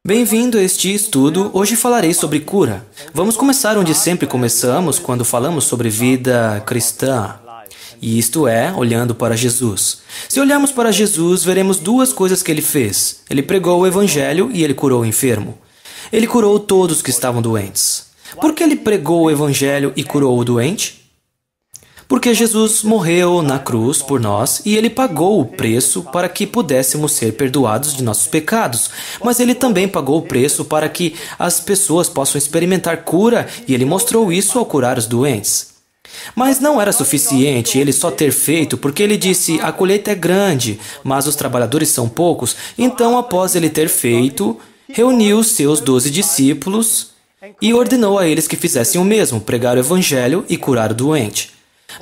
Bem-vindo a este estudo. Hoje falarei sobre cura. Vamos começar onde sempre começamos quando falamos sobre vida cristã. E isto é, olhando para Jesus. Se olharmos para Jesus, veremos duas coisas que ele fez. Ele pregou o Evangelho e ele curou o enfermo. Ele curou todos que estavam doentes. Por que ele pregou o Evangelho e curou o doente? Porque Jesus morreu na cruz por nós e ele pagou o preço para que pudéssemos ser perdoados de nossos pecados. Mas ele também pagou o preço para que as pessoas possam experimentar cura e ele mostrou isso ao curar os doentes. Mas não era suficiente ele só ter feito, porque ele disse: a colheita é grande, mas os trabalhadores são poucos. Então, após ele ter feito, reuniu os seus 12 discípulos e ordenou a eles que fizessem o mesmo, pregar o Evangelho e curar o doente.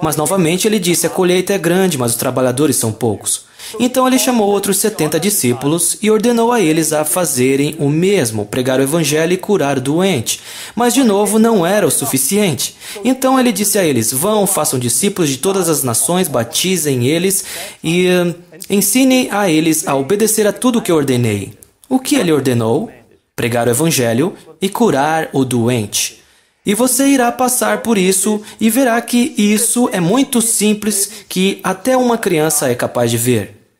Mas novamente ele disse: a colheita é grande, mas os trabalhadores são poucos. Então ele chamou outros 70 discípulos e ordenou a eles a fazerem o mesmo, pregar o Evangelho e curar o doente. Mas de novo não era o suficiente. Então ele disse a eles: vão, façam discípulos de todas as nações, batizem eles e ensinem a eles a obedecer a tudo o que eu ordenei. O que ele ordenou? Pregar o Evangelho e curar o doente. E você irá passar por isso e verá que isso é muito simples, que até uma criança é capaz de ver.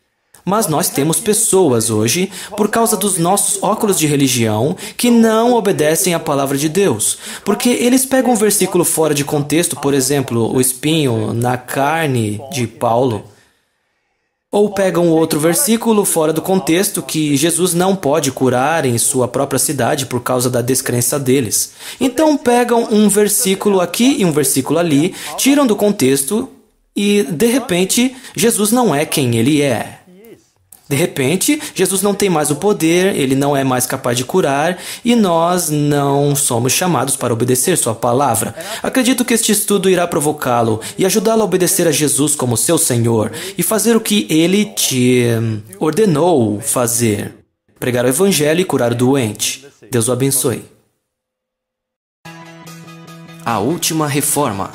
Mas nós temos pessoas hoje, por causa dos nossos óculos de religião, que não obedecem à palavra de Deus. Porque eles pegam um versículo fora de contexto, por exemplo, o espinho na carne de Paulo. Ou pegam outro versículo fora do contexto que Jesus não pode curar em sua própria cidade por causa da descrença deles. Então pegam um versículo aqui e um versículo ali, tiram do contexto e, de repente, Jesus não é quem ele é. De repente, Jesus não tem mais o poder, ele não é mais capaz de curar e nós não somos chamados para obedecer sua palavra. Acredito que este estudo irá provocá-lo e ajudá-lo a obedecer a Jesus como seu Senhor e fazer o que ele te ordenou fazer. Pregar o Evangelho e curar o doente. Deus o abençoe. A última reforma.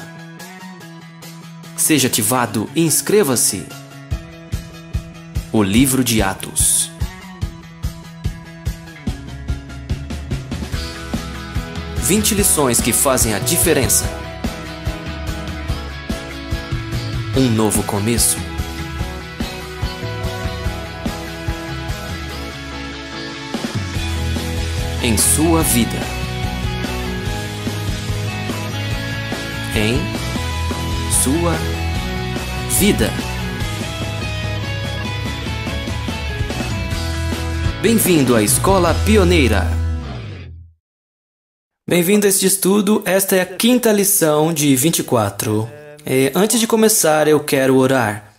Seja ativado e inscreva-se. O livro de Atos. Vinte lições que fazem a diferença. Um novo começo. Em sua vida. Em sua vida. Bem-vindo à Escola Pioneira. Bem-vindo a este estudo. Esta é a quinta lição de 24. Antes de começar, eu quero orar.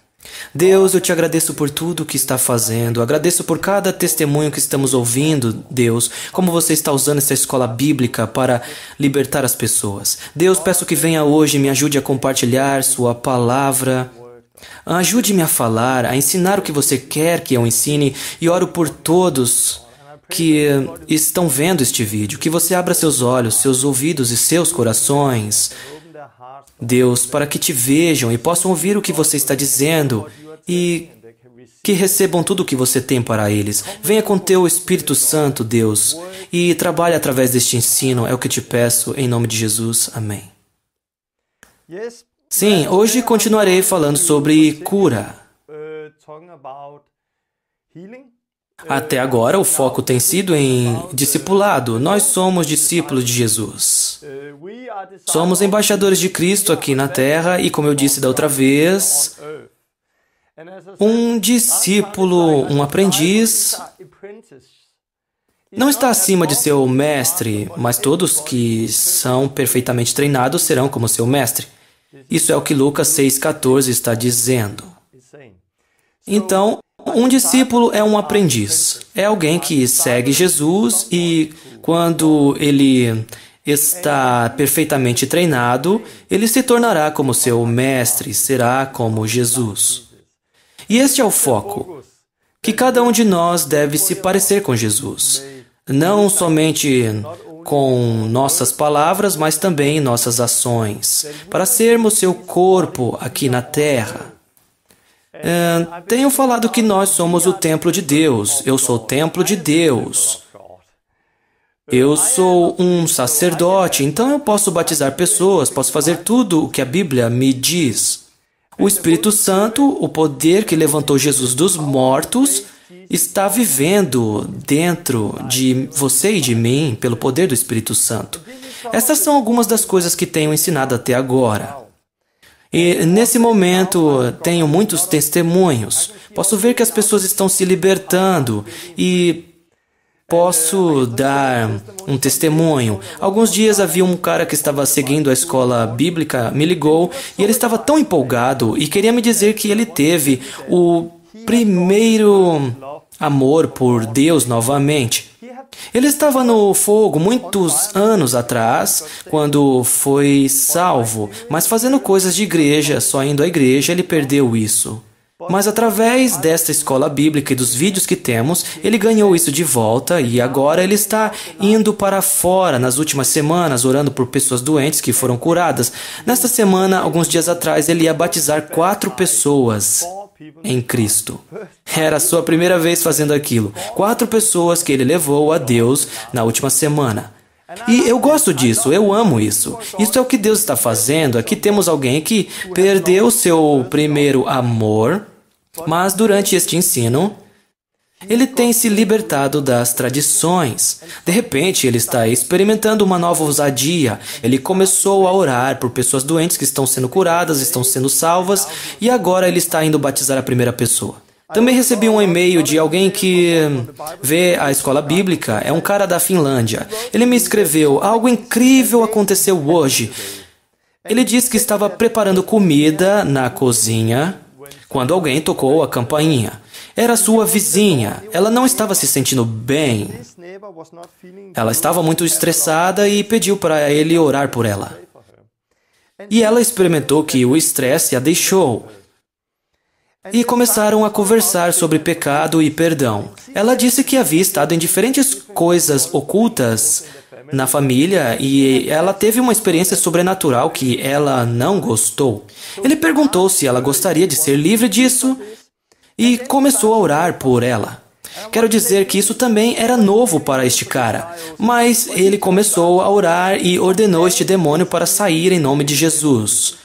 Deus, eu te agradeço por tudo que está fazendo. Agradeço por cada testemunho que estamos ouvindo, Deus. Como você está usando essa escola bíblica para libertar as pessoas. Deus, peço que venha hoje e me ajude a compartilhar sua palavra. Ajude-me a falar, a ensinar o que você quer que eu ensine e oro por todos que estão vendo este vídeo, que você abra seus olhos, seus ouvidos e seus corações, Deus, para que te vejam e possam ouvir o que você está dizendo e que recebam tudo o que você tem para eles. Venha com teu Espírito Santo, Deus, e trabalhe através deste ensino, é o que te peço, em nome de Jesus. Amém. Sim, hoje continuarei falando sobre cura. Até agora, o foco tem sido em discipulado. Nós somos discípulos de Jesus. Somos embaixadores de Cristo aqui na Terra e, como eu disse da outra vez, um discípulo, um aprendiz, não está acima de seu mestre, mas todos que são perfeitamente treinados serão como seu mestre. Isso é o que Lucas 6,14 está dizendo. Então, um discípulo é um aprendiz. É alguém que segue Jesus e, quando ele está perfeitamente treinado, ele se tornará como seu mestre, será como Jesus. E este é o foco, que cada um de nós deve se parecer com Jesus. Não somente com nossas palavras, mas também nossas ações, para sermos seu corpo aqui na Terra. Tenho falado que nós somos o templo de Deus. Eu sou o templo de Deus. Eu sou um sacerdote, então eu posso batizar pessoas, posso fazer tudo o que a Bíblia me diz. O Espírito Santo, o poder que levantou Jesus dos mortos, está vivendo dentro de você e de mim pelo poder do Espírito Santo. Essas são algumas das coisas que tenho ensinado até agora. E nesse momento tenho muitos testemunhos. Posso ver que as pessoas estão se libertando e posso dar um testemunho. Alguns dias havia um cara que estava seguindo a escola bíblica, me ligou e ele estava tão empolgado e queria me dizer que ele teve o primeiro amor por Deus novamente. Ele estava no fogo muitos anos atrás, quando foi salvo, mas fazendo coisas de igreja, só indo à igreja, ele perdeu isso. Mas através desta escola bíblica e dos vídeos que temos, ele ganhou isso de volta e agora ele está indo para fora nas últimas semanas, orando por pessoas doentes que foram curadas. Nesta semana, alguns dias atrás, ele ia batizar 4 pessoas em Cristo. Era a sua primeira vez fazendo aquilo. 4 pessoas que ele levou a Deus na última semana. E eu gosto disso, eu amo isso. Isso é o que Deus está fazendo. Aqui temos alguém que perdeu seu primeiro amor, mas durante este ensino, ele tem se libertado das tradições. De repente, ele está experimentando uma nova ousadia. Ele começou a orar por pessoas doentes que estão sendo curadas, estão sendo salvas, e agora ele está indo batizar a primeira pessoa. Também recebi um e-mail de alguém que vê a escola bíblica, é um cara da Finlândia. Ele me escreveu: algo incrível aconteceu hoje. Ele disse que estava preparando comida na cozinha quando alguém tocou a campainha. Era sua vizinha. Ela não estava se sentindo bem. Ela estava muito estressada e pediu para ele orar por ela. E ela experimentou que o estresse a deixou. E começaram a conversar sobre pecado e perdão. Ela disse que havia estado em diferentes coisas ocultas na família e ela teve uma experiência sobrenatural que ela não gostou. Ele perguntou se ela gostaria de ser livre disso e começou a orar por ela. Quero dizer que isso também era novo para este cara, mas ele começou a orar e ordenou este demônio para sair em nome de Jesus.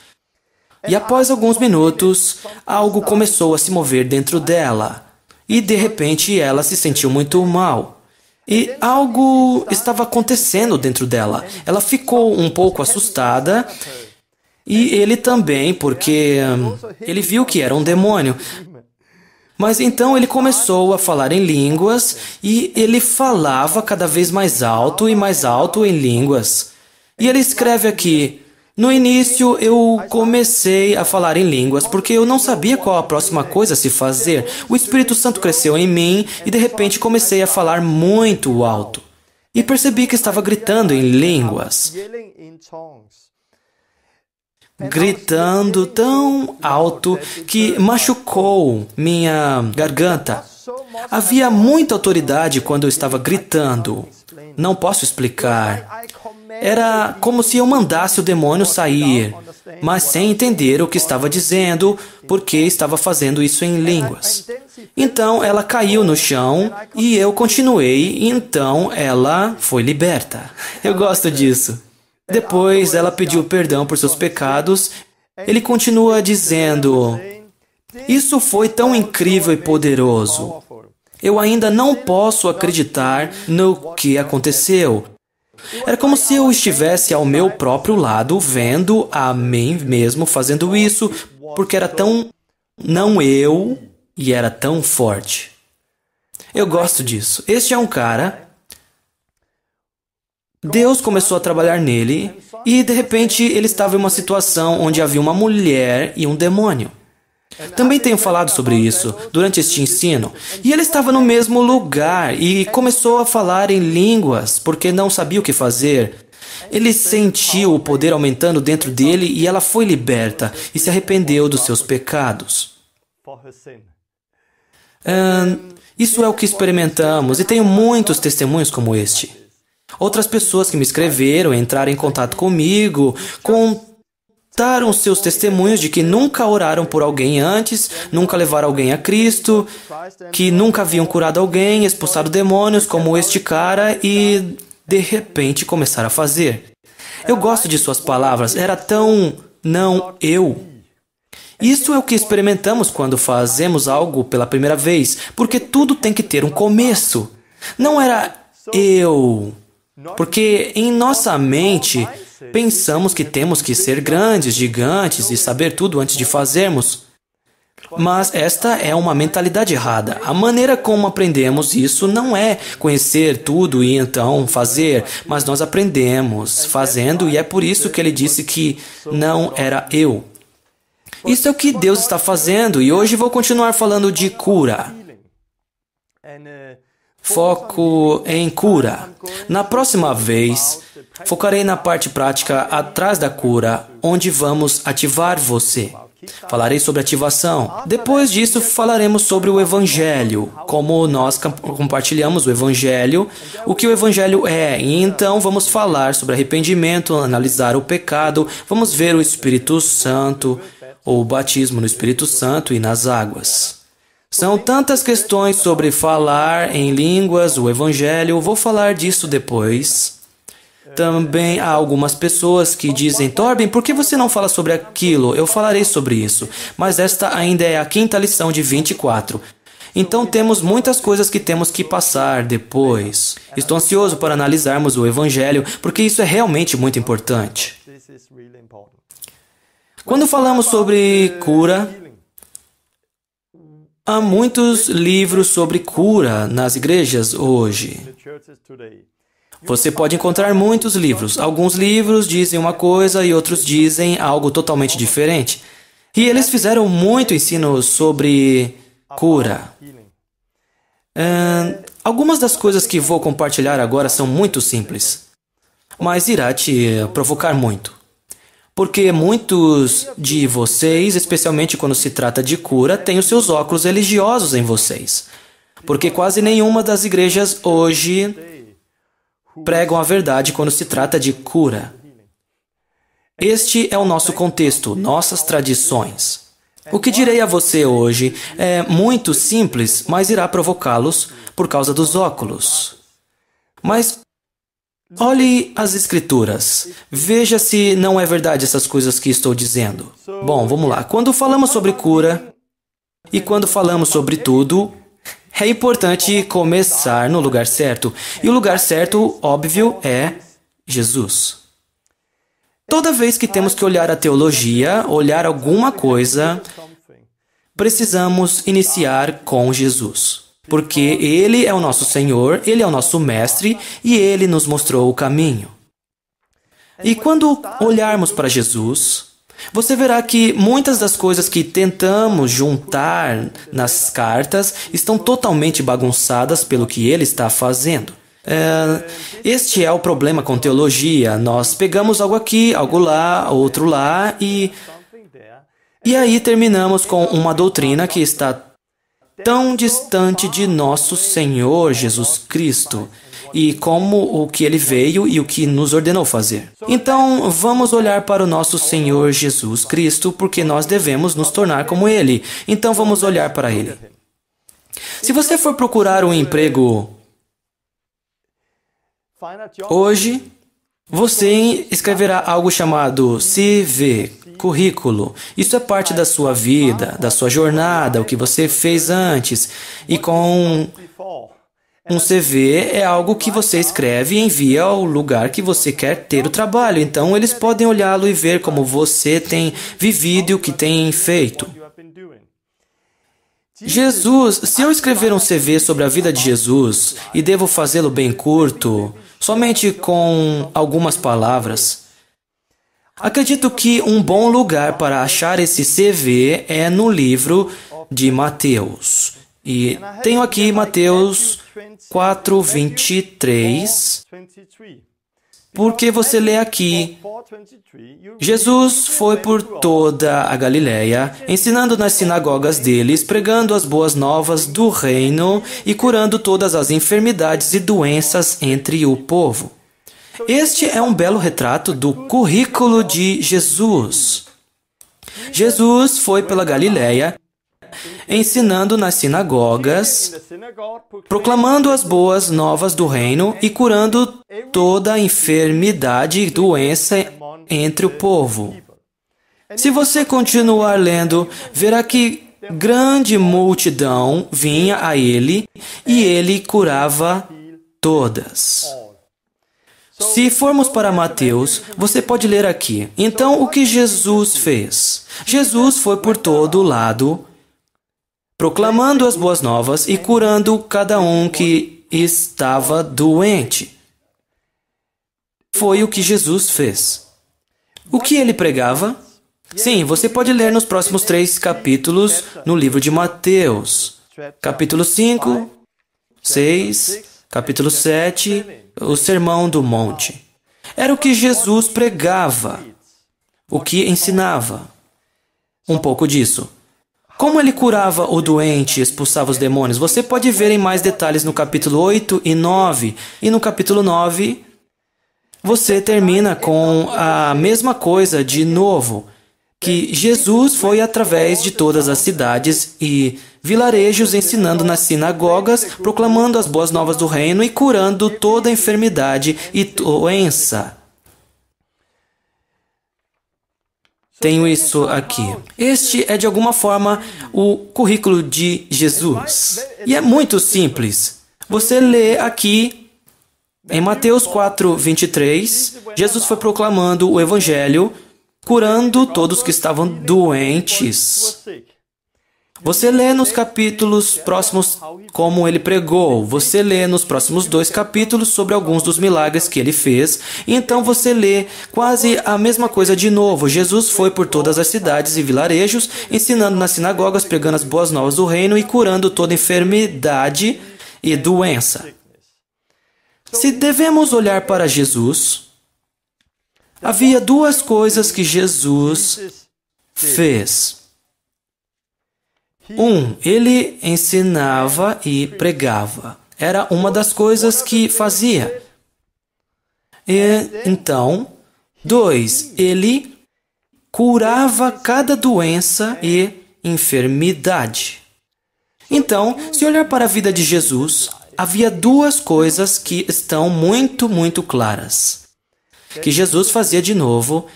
E após alguns minutos, algo começou a se mover dentro dela. E de repente ela se sentiu muito mal. E algo estava acontecendo dentro dela. Ela ficou um pouco assustada. E ele também, porque ele viu que era um demônio. Mas então ele começou a falar em línguas. E ele falava cada vez mais alto e mais alto em línguas. E ele escreve aqui: no início, eu comecei a falar em línguas porque eu não sabia qual a próxima coisa a se fazer. O Espírito Santo cresceu em mim e de repente comecei a falar muito alto. E percebi que estava gritando em línguas. Gritando tão alto que machucou minha garganta. Havia muita autoridade quando eu estava gritando. Não posso explicar. Era como se eu mandasse o demônio sair, mas sem entender o que estava dizendo, porque estava fazendo isso em línguas. Então ela caiu no chão e eu continuei, e então ela foi liberta. Eu gosto disso. Depois ela pediu perdão por seus pecados. Ele continua dizendo: isso foi tão incrível e poderoso. Eu ainda não posso acreditar no que aconteceu. Era como se eu estivesse ao meu próprio lado, vendo a mim mesmo fazendo isso, porque era tão não eu e era tão forte. Eu gosto disso. Este é um cara. Deus começou a trabalhar nele e, de repente, ele estava em uma situação onde havia uma mulher e um demônio. Também tenho falado sobre isso durante este ensino. E ele estava no mesmo lugar e começou a falar em línguas porque não sabia o que fazer. Ele sentiu o poder aumentando dentro dele e ela foi liberta e se arrependeu dos seus pecados. Isso é o que experimentamos e tenho muitos testemunhos como este. Outras pessoas que me escreveram, entraram em contato comigo, contaram seus testemunhos de que nunca oraram por alguém antes, nunca levaram alguém a Cristo, que nunca haviam curado alguém, expulsado demônios como este cara, e de repente começar a fazer. Eu gosto de suas palavras, era tão não eu. Isso é o que experimentamos quando fazemos algo pela primeira vez, porque tudo tem que ter um começo. Não era eu. Porque em nossa mente, pensamos que temos que ser grandes, gigantes e saber tudo antes de fazermos. Mas esta é uma mentalidade errada. A maneira como aprendemos isso não é conhecer tudo e então fazer, mas nós aprendemos fazendo e é por isso que ele disse que não era eu. Isso é o que Deus está fazendo e hoje vou continuar falando de cura. Foco em cura. Na próxima vez, focarei na parte prática atrás da cura, onde vamos ativar você. Falarei sobre ativação. Depois disso, falaremos sobre o Evangelho, como nós compartilhamos o Evangelho, o que o Evangelho é. E então vamos falar sobre arrependimento, analisar o pecado, vamos ver o Espírito Santo, ou o batismo no Espírito Santo e nas águas. São tantas questões sobre falar em línguas, o Evangelho, vou falar disso depois. Também há algumas pessoas que dizem, Torben, por que você não fala sobre aquilo? Eu falarei sobre isso. Mas esta ainda é a quinta lição de 24. Então temos muitas coisas que temos que passar depois. Estou ansioso para analisarmos o Evangelho, porque isso é realmente muito importante. Quando falamos sobre cura, há muitos livros sobre cura nas igrejas hoje. Você pode encontrar muitos livros. Alguns livros dizem uma coisa e outros dizem algo totalmente diferente. E eles fizeram muito ensino sobre cura. Algumas das coisas que vou compartilhar agora são muito simples, mas irá te provocar muito. Porque muitos de vocês, especialmente quando se trata de cura, têm os seus óculos religiosos em vocês. Porque quase nenhuma das igrejas hoje pregam a verdade quando se trata de cura. Este é o nosso contexto, nossas tradições. O que direi a você hoje é muito simples, mas irá provocá-los por causa dos óculos. Mas olhe as Escrituras. Veja se não é verdade essas coisas que estou dizendo. Bom, vamos lá. Quando falamos sobre cura e quando falamos sobre tudo, é importante começar no lugar certo. E o lugar certo, óbvio, é Jesus. Toda vez que temos que olhar a teologia, olhar alguma coisa, precisamos iniciar com Jesus. Porque Ele é o nosso Senhor, Ele é o nosso Mestre e Ele nos mostrou o caminho. E quando olharmos para Jesus, você verá que muitas das coisas que tentamos juntar nas cartas estão totalmente bagunçadas pelo que Ele está fazendo. Este é o problema com teologia. Nós pegamos algo aqui, algo lá, outro lá e aí terminamos com uma doutrina que está tão distante de nosso Senhor Jesus Cristo e como o que Ele veio e o que nos ordenou fazer. Então, vamos olhar para o nosso Senhor Jesus Cristo, porque nós devemos nos tornar como Ele. Então, vamos olhar para Ele. Se você for procurar um emprego hoje, você escreverá algo chamado CV, currículo. Isso é parte da sua vida, da sua jornada, o que você fez antes. E com um CV é algo que você escreve e envia ao lugar que você quer ter o trabalho. Então, eles podem olhá-lo e ver como você tem vivido e o que tem feito. Jesus, se eu escrever um CV sobre a vida de Jesus e devo fazê-lo bem curto, somente com algumas palavras, acredito que um bom lugar para achar esse CV é no livro de Mateus. E tenho aqui Mateus 4:23, porque você lê aqui: Jesus foi por toda a Galileia, ensinando nas sinagogas deles, pregando as boas novas do reino e curando todas as enfermidades e doenças entre o povo. Este é um belo retrato do currículo de Jesus. Jesus foi pela Galileia, ensinando nas sinagogas, proclamando as boas novas do reino e curando toda enfermidade e doença entre o povo. Se você continuar lendo, verá que grande multidão vinha a ele e ele curava todas. Se formos para Mateus, você pode ler aqui. Então, o que Jesus fez? Jesus foi por todo lado, proclamando as boas novas e curando cada um que estava doente. Foi o que Jesus fez. O que ele pregava? Sim, você pode ler nos próximos 3 capítulos no livro de Mateus. Capítulo 5, 6, capítulo 7, o Sermão do Monte. Era o que Jesus pregava, o que ensinava. Um pouco disso. Como ele curava o doente e expulsava os demônios? Você pode ver em mais detalhes no capítulo 8 e 9. E no capítulo 9, você termina com a mesma coisa de novo. Que Jesus foi através de todas as cidades e vilarejos ensinando nas sinagogas, proclamando as boas novas do reino e curando toda enfermidade e doença. Tenho isso aqui. Este é de alguma forma o currículo de Jesus. E é muito simples. Você lê aqui em Mateus 4, 23, Jesus foi proclamando o Evangelho, curando todos que estavam doentes. Você lê nos capítulos próximos como ele pregou. Você lê nos próximos 2 capítulos sobre alguns dos milagres que ele fez. E então você lê quase a mesma coisa de novo. Jesus foi por todas as cidades e vilarejos, ensinando nas sinagogas, pregando as boas novas do reino e curando toda enfermidade e doença. Se devemos olhar para Jesus, havia 2 coisas que Jesus fez. 1, ele ensinava e pregava. Era uma das coisas que fazia. E então, 2, ele curava cada doença e enfermidade. Então, se olhar para a vida de Jesus, havia 2 coisas que estão muito claras. Que Jesus fazia de novo.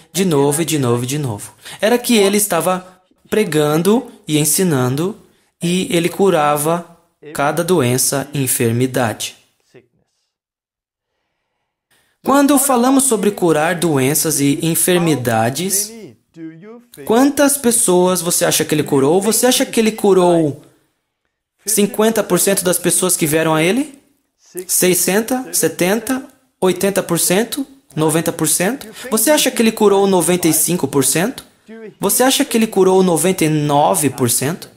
Era que ele estava pregando e ensinando e ele curava cada doença e enfermidade. Quando falamos sobre curar doenças e enfermidades, quantas pessoas você acha que ele curou? Você acha que ele curou 50% das pessoas que vieram a ele? 60%, 70%, 80%? 90%? Você acha que ele curou 95%? Você acha que ele curou 99%?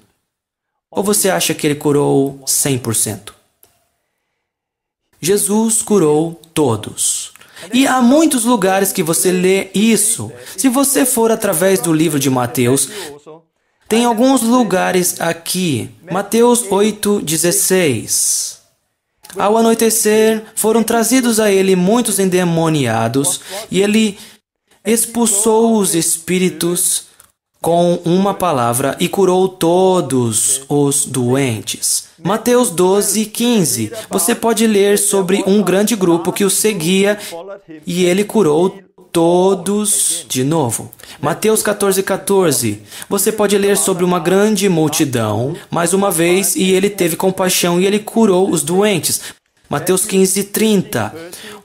Ou você acha que ele curou 100%? Jesus curou todos. E há muitos lugares que você lê isso. Se você for através do livro de Mateus, tem alguns lugares aqui. Mateus 8:16. Ao anoitecer, foram trazidos a ele muitos endemoniados, e ele expulsou os espíritos com uma palavra e curou todos os doentes. Mateus 12:15. Você pode ler sobre um grande grupo que o seguia e ele curou todos de novo. Mateus 14:14. Você pode ler sobre uma grande multidão, mais uma vez, e ele teve compaixão e ele curou os doentes. Mateus 15:30.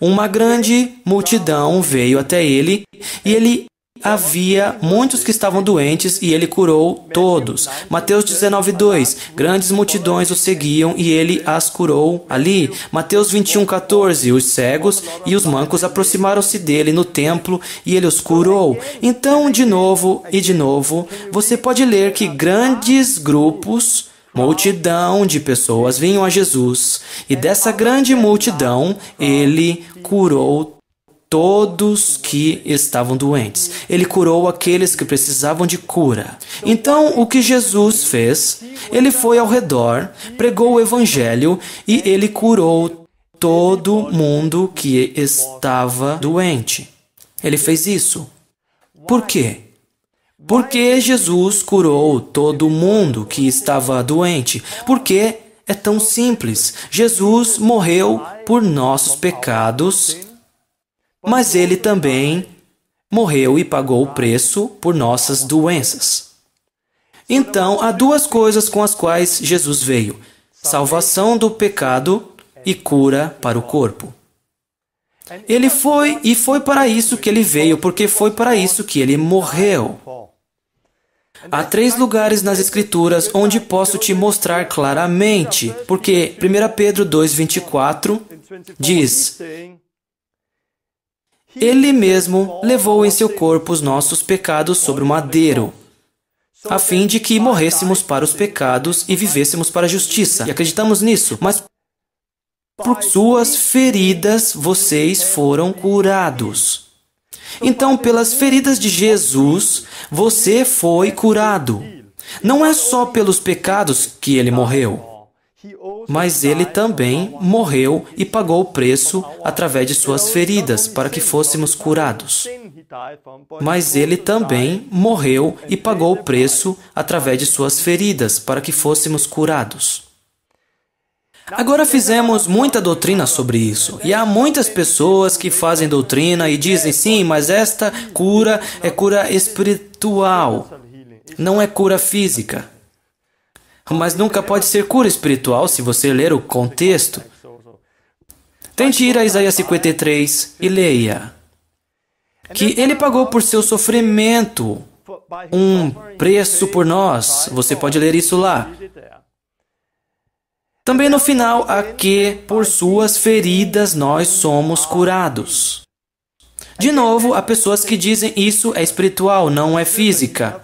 Uma grande multidão veio até ele e ele havia muitos que estavam doentes e ele curou todos. Mateus 19:2. Grandes multidões o seguiam e ele as curou ali. Mateus 21:14. Os cegos e os mancos aproximaram-se dele no templo e ele os curou. Então, de novo, você pode ler que grandes grupos, multidão de pessoas vinham a Jesus e dessa grande multidão ele curou todos que estavam doentes. Ele curou aqueles que precisavam de cura. Então, o que Jesus fez? Ele foi ao redor, pregou o Evangelho e ele curou todo mundo que estava doente. Ele fez isso. Por quê? Porque Jesus curou todo mundo que estava doente. Porque é tão simples. Jesus morreu por nossos pecados, mas Ele também morreu e pagou o preço por nossas doenças. Então, há duas coisas com as quais Jesus veio: salvação do pecado e cura para o corpo. Ele foi, e foi para isso que ele veio, porque foi para isso que ele morreu. Há 3 lugares nas Escrituras onde posso te mostrar claramente, porque 1 Pedro 2,24 diz: Ele mesmo levou em seu corpo os nossos pecados sobre o madeiro, a fim de que morrêssemos para os pecados e vivêssemos para a justiça. E acreditamos nisso, mas por suas feridas vocês foram curados. Então, pelas feridas de Jesus, você foi curado. Não é só pelos pecados que ele morreu, mas ele também morreu e pagou o preço através de suas feridas para que fôssemos curados. Mas ele também morreu e pagou o preço através de suas feridas para que fôssemos curados. Agora fizemos muita doutrina sobre isso, e há muitas pessoas que fazem doutrina e dizem, sim, mas esta cura é cura espiritual, não é cura física. Mas nunca pode ser cura espiritual se você ler o contexto. Tente ir a Isaías 53 e leia que ele pagou por seu sofrimento um preço por nós. Você pode ler isso lá. Também no final, a que por suas feridas nós somos curados. De novo, há pessoas que dizem isso é espiritual, não é física.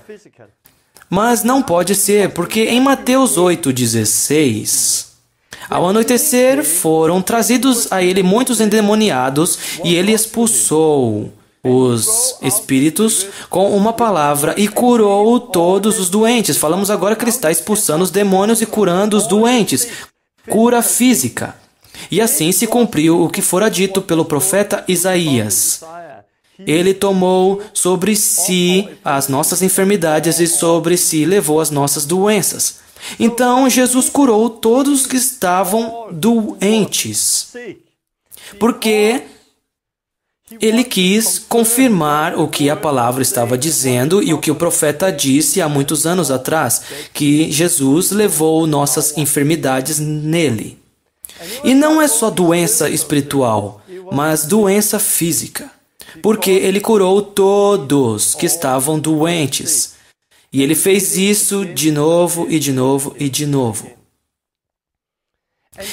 Mas não pode ser, porque em Mateus 8,16, ao anoitecer foram trazidos a ele muitos endemoniados e ele expulsou os espíritos com uma palavra e curou todos os doentes. Falamos agora que ele está expulsando os demônios e curando os doentes. Cura física. E assim se cumpriu o que fora dito pelo profeta Isaías. Ele tomou sobre si as nossas enfermidades e sobre si levou as nossas doenças. Então Jesus curou todos que estavam doentes, porque ele quis confirmar o que a palavra estava dizendo e o que o profeta disse há muitos anos atrás, que Jesus levou nossas enfermidades nele. E não é só doença espiritual, mas doença física, porque ele curou todos que estavam doentes. E ele fez isso de novo e de novo e de novo.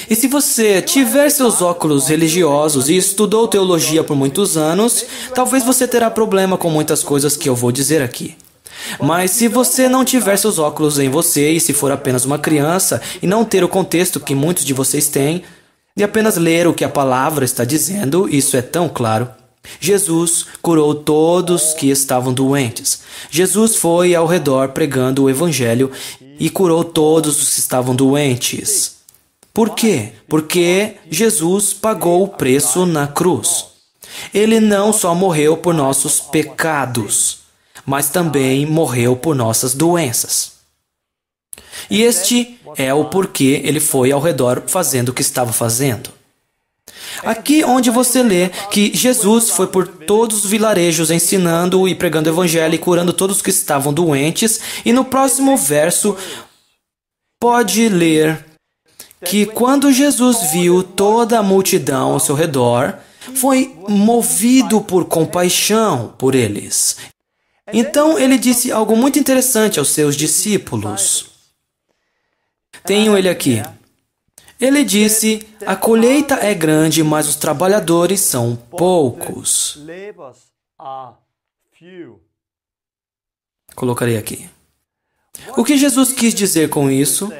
E se você tiver seus óculos religiosos e estudou teologia por muitos anos, talvez você terá problema com muitas coisas que eu vou dizer aqui. Mas se você não tiver seus óculos em você e se for apenas uma criança e não ter o contexto que muitos de vocês têm, e apenas ler o que a palavra está dizendo, isso é tão claro. Jesus curou todos que estavam doentes. Jesus foi ao redor pregando o evangelho e curou todos os que estavam doentes. Por quê? Porque Jesus pagou o preço na cruz. Ele não só morreu por nossos pecados, mas também morreu por nossas doenças. E este é o porquê ele foi ao redor fazendo o que estava fazendo. Aqui onde você lê que Jesus foi por todos os vilarejos ensinando e pregando o evangelho e curando todos que estavam doentes, e no próximo verso pode ler que quando Jesus viu toda a multidão ao seu redor, foi movido por compaixão por eles. Então ele disse algo muito interessante aos seus discípulos. Tenho ele aqui. Ele disse, a colheita é grande, mas os trabalhadores são poucos. Colocarei aqui. O que Jesus quis dizer com isso?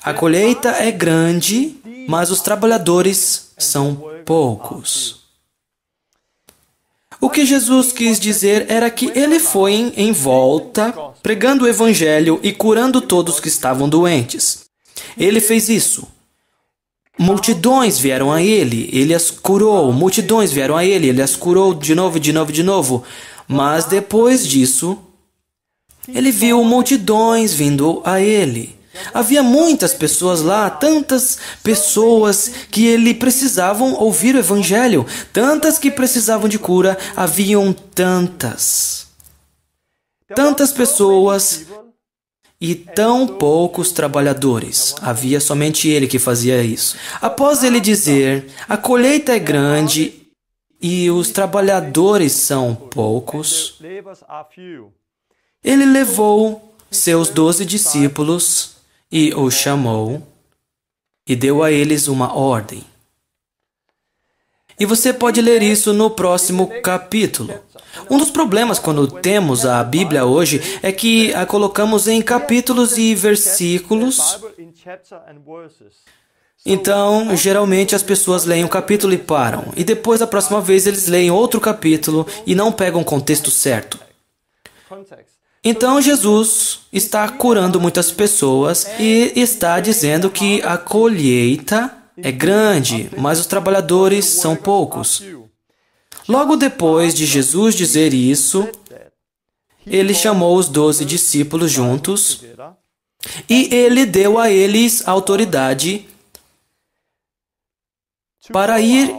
A colheita é grande, mas os trabalhadores são poucos. O que Jesus quis dizer era que ele foi em volta, pregando o evangelho e curando todos que estavam doentes. Ele fez isso. Multidões vieram a ele, ele as curou. Multidões vieram a ele, ele as curou de novo, de novo, de novo. Mas depois disso, ele viu multidões vindo a ele. Havia muitas pessoas lá, tantas pessoas que ele precisavam ouvir o Evangelho, tantas que precisavam de cura, haviam tantas pessoas e tão poucos trabalhadores. Havia somente ele que fazia isso. Após ele dizer, a colheita é grande e os trabalhadores são poucos, ele levou seus 12 discípulos e os chamou e deu a eles uma ordem. E você pode ler isso no próximo capítulo. Um dos problemas quando temos a Bíblia hoje é que a colocamos em capítulos e versículos. Então, geralmente as pessoas leem um capítulo e param. E depois, a próxima vez, eles leem outro capítulo e não pegam o contexto certo. Então, Jesus está curando muitas pessoas e está dizendo que a colheita é grande, mas os trabalhadores são poucos. Logo depois de Jesus dizer isso, ele chamou os 12 discípulos juntos e ele deu a eles autoridade para ir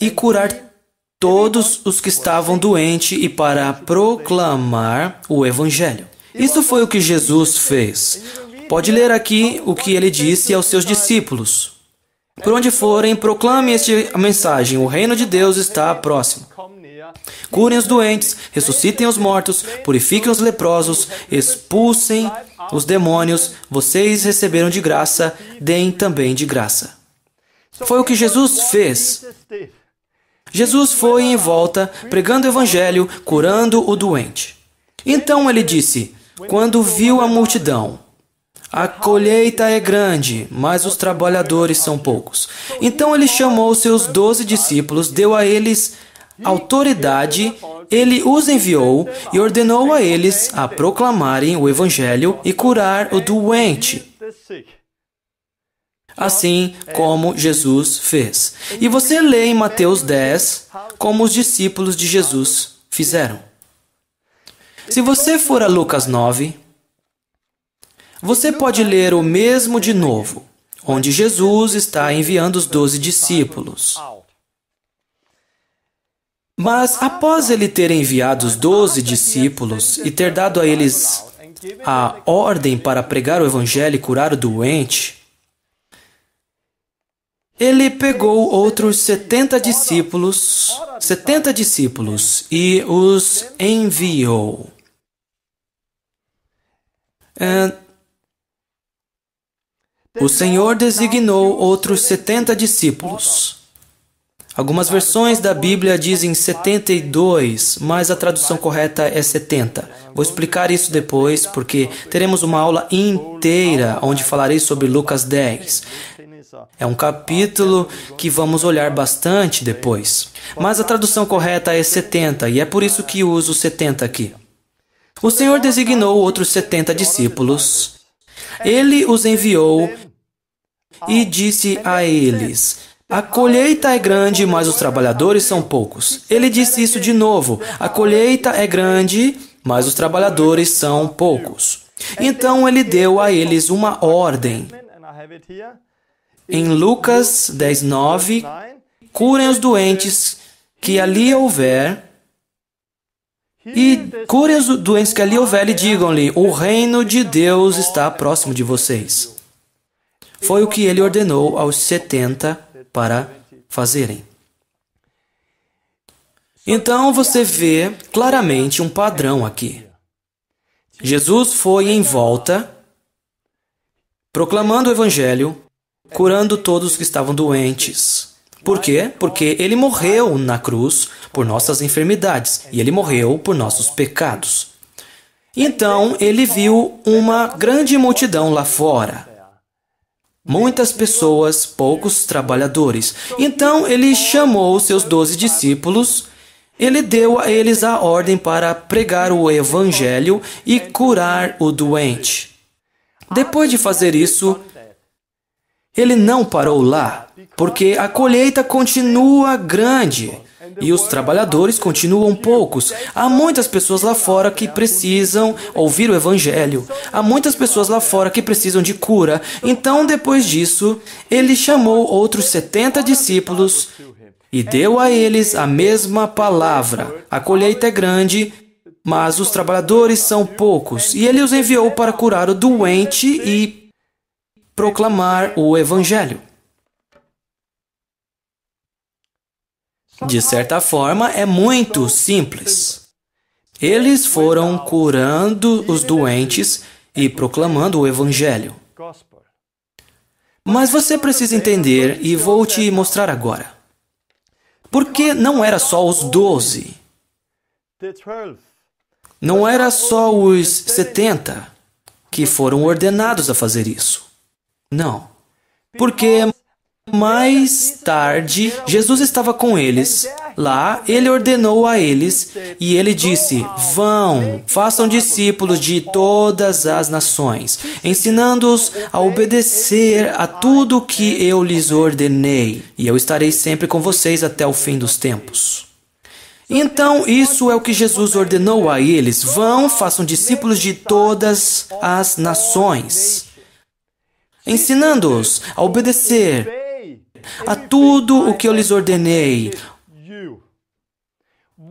e curar todos os que estavam doentes e para proclamar o Evangelho. Isso foi o que Jesus fez. Pode ler aqui o que ele disse aos seus discípulos. Por onde forem, proclame esta mensagem: o reino de Deus está próximo. Curem os doentes, ressuscitem os mortos, purifiquem os leprosos, expulsem os demônios. Vocês receberam de graça, deem também de graça. Foi o que Jesus fez. Jesus foi em volta, pregando o Evangelho, curando o doente. Então ele disse, quando viu a multidão, a colheita é grande, mas os trabalhadores são poucos. Então ele chamou seus 12 discípulos, deu a eles autoridade, ele os enviou e ordenou a eles a proclamarem o Evangelho e curar o doente. Assim como Jesus fez. E você lê em Mateus 10 como os discípulos de Jesus fizeram. Se você for a Lucas 9, você pode ler o mesmo de novo, onde Jesus está enviando os 12 discípulos. Mas após ele ter enviado os 12 discípulos e ter dado a eles a ordem para pregar o Evangelho e curar o doente, ele pegou outros 70 discípulos e os enviou. O Senhor designou outros 70 discípulos. Algumas versões da Bíblia dizem 72, mas a tradução correta é 70. Vou explicar isso depois, porque teremos uma aula inteira onde falarei sobre Lucas 10. É um capítulo que vamos olhar bastante depois. Mas a tradução correta é 70, e é por isso que uso 70 aqui. O Senhor designou outros 70 discípulos. Ele os enviou e disse a eles, a colheita é grande, mas os trabalhadores são poucos. Ele disse isso de novo, a colheita é grande, mas os trabalhadores são poucos. Então ele deu a eles uma ordem. Em Lucas 10:9, curem os doentes que ali houver, e curem os doentes que ali houver e digam-lhe, o reino de Deus está próximo de vocês. Foi o que ele ordenou aos 70 para fazerem. Então você vê claramente um padrão aqui. Jesus foi em volta, proclamando o Evangelho, curando todos que estavam doentes. Por quê? Porque ele morreu na cruz por nossas enfermidades e ele morreu por nossos pecados. Então ele viu uma grande multidão lá fora. Muitas pessoas, poucos trabalhadores. Então ele chamou seus 12 discípulos, ele deu a eles a ordem para pregar o Evangelho e curar o doente. Depois de fazer isso, ele não parou lá, porque a colheita continua grande. E os trabalhadores continuam poucos. Há muitas pessoas lá fora que precisam ouvir o Evangelho. Há muitas pessoas lá fora que precisam de cura. Então, depois disso, ele chamou outros 70 discípulos e deu a eles a mesma palavra. A colheita é grande, mas os trabalhadores são poucos. E ele os enviou para curar o doente e proclamar o Evangelho. De certa forma, é muito simples. Eles foram curando os doentes e proclamando o Evangelho. Mas você precisa entender, e vou te mostrar agora. Porque não era só os 12. Não era só os 70 que foram ordenados a fazer isso. Não. Porque mais tarde, Jesus estava com eles. Lá, ele ordenou a eles e ele disse: vão, façam discípulos de todas as nações, ensinando-os a obedecer a tudo o que eu lhes ordenei, e eu estarei sempre com vocês até o fim dos tempos. Então, isso é o que Jesus ordenou a eles: vão, façam discípulos de todas as nações, ensinando-os a obedecer a tudo o que eu lhes ordenei.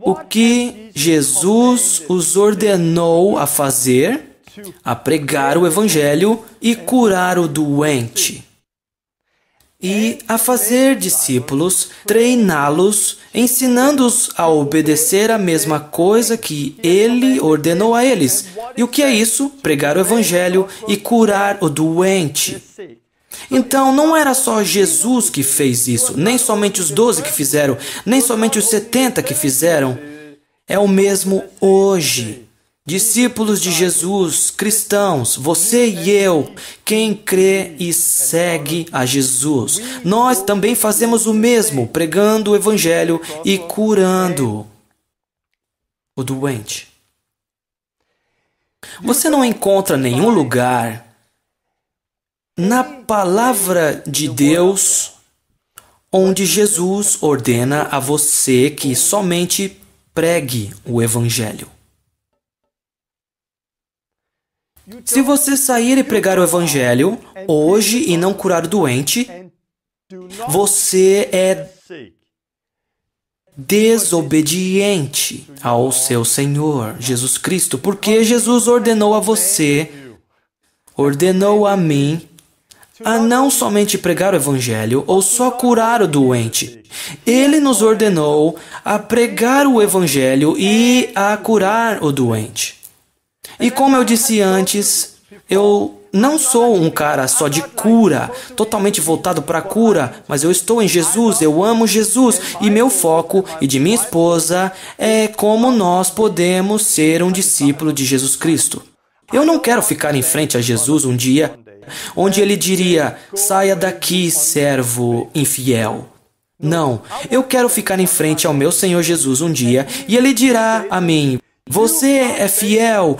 O que Jesus os ordenou a fazer, a pregar o Evangelho e curar o doente. E a fazer discípulos, treiná-los, ensinando-os a obedecer a mesma coisa que ele ordenou a eles. E o que é isso? Pregar o Evangelho e curar o doente. Então, não era só Jesus que fez isso, nem somente os 12 que fizeram, nem somente os 70 que fizeram. É o mesmo hoje. Discípulos de Jesus, cristãos, você e eu, quem crê e segue a Jesus, nós também fazemos o mesmo, pregando o Evangelho e curando o doente. Você não encontra nenhum lugar na palavra de Deus onde Jesus ordena a você que somente pregue o Evangelho. Se você sair e pregar o Evangelho hoje e não curar o doente, você é desobediente ao seu Senhor, Jesus Cristo, porque Jesus ordenou a você, ordenou a mim, a não somente pregar o Evangelho ou só curar o doente. Ele nos ordenou a pregar o Evangelho e a curar o doente. E como eu disse antes, eu não sou um cara só de cura, totalmente voltado para a cura, mas eu estou em Jesus, eu amo Jesus, e meu foco e de minha esposa é como nós podemos ser um discípulo de Jesus Cristo. Eu não quero ficar em frente a Jesus um dia onde ele diria: saia daqui, servo infiel. Não, eu quero ficar em frente ao meu Senhor Jesus um dia e ele dirá a mim: você é fiel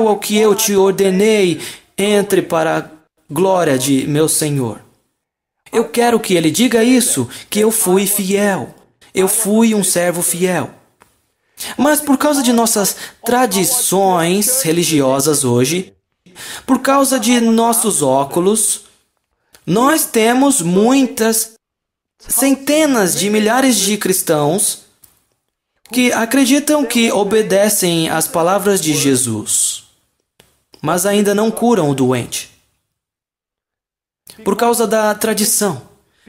ao que eu te ordenei, entre para a glória de meu Senhor. Eu quero que ele diga isso, que eu fui fiel, eu fui um servo fiel. Mas por causa de nossas tradições religiosas hoje, por causa de nossos óculos, nós temos muitas, centenas de milhares de cristãos que acreditam que obedecem às palavras de Jesus, mas ainda não curam o doente. Por causa da tradição.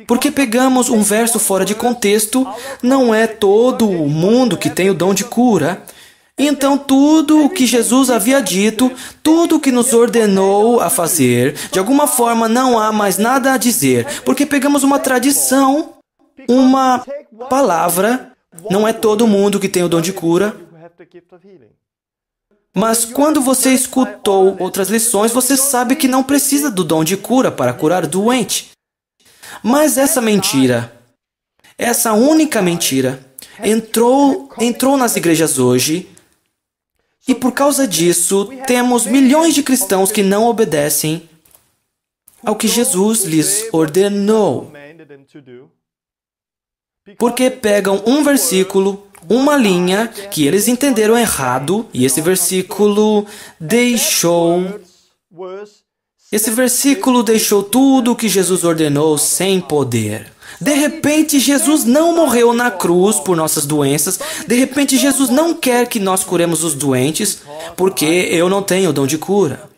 Porque pegamos um verso fora de contexto, não é todo o mundo que tem o dom de cura. Então, tudo o que Jesus havia dito, tudo o que nos ordenou a fazer, de alguma forma não há mais nada a dizer, porque pegamos uma tradição, uma palavra, não é todo mundo que tem o dom de cura. Mas quando você escutou outras lições, você sabe que não precisa do dom de cura para curar o doente. Mas essa mentira, essa única mentira, entrou nas igrejas hoje. E por causa disso, temos milhões de cristãos que não obedecem ao que Jesus lhes ordenou. Porque pegam um versículo, uma linha que eles entenderam errado, e esse versículo deixou tudo o que Jesus ordenou sem poder. De repente, Jesus não morreu na cruz por nossas doenças. De repente, Jesus não quer que nós curemos os doentes, porque eu não tenho o dom de cura.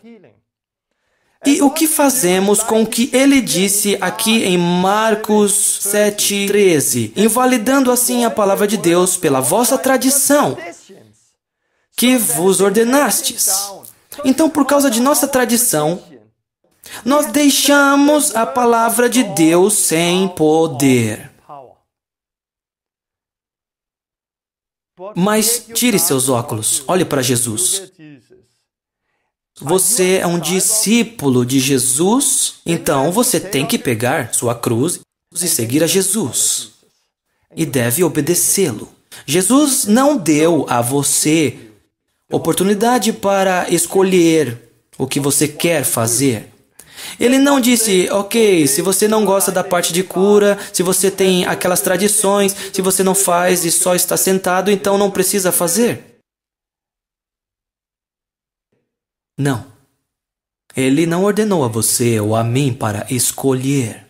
E o que fazemos com o que ele disse aqui em Marcos 7:13, invalidando assim a palavra de Deus pela vossa tradição, que vos ordenastes? Então, por causa de nossa tradição, nós deixamos a palavra de Deus sem poder. Mas tire seus óculos, olhe para Jesus. Você é um discípulo de Jesus, então você tem que pegar sua cruz e seguir a Jesus. E deve obedecê-lo. Jesus não deu a você oportunidade para escolher o que você quer fazer. Ele não disse, ok, se você não gosta da parte de cura, se você tem aquelas tradições, se você não faz e só está sentado, então não precisa fazer. Não. Ele não ordenou a você ou a mim para escolher.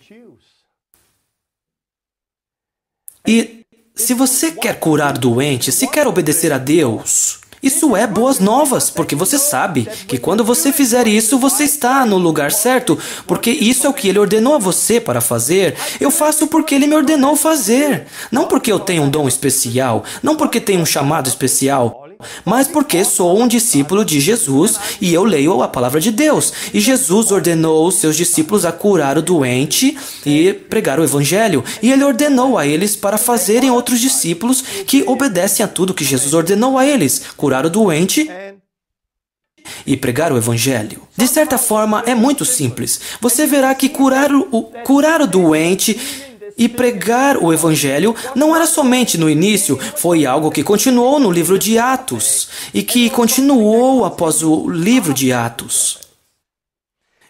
E se você quer curar doentes, se quer obedecer a Deus, isso é boas novas, porque você sabe que quando você fizer isso, você está no lugar certo, porque isso é o que Ele ordenou a você para fazer. Eu faço porque Ele me ordenou fazer. Não porque eu tenho um dom especial, não porque tenho um chamado especial, mas porque sou um discípulo de Jesus e eu leio a palavra de Deus. E Jesus ordenou os seus discípulos a curar o doente e pregar o evangelho. E Ele ordenou a eles para fazerem outros discípulos que obedecem a tudo que Jesus ordenou a eles. Curar o doente e pregar o evangelho. De certa forma, é muito simples. Você verá que curar o doente e pregar o evangelho não era somente no início, foi algo que continuou no livro de Atos e que continuou após o livro de Atos.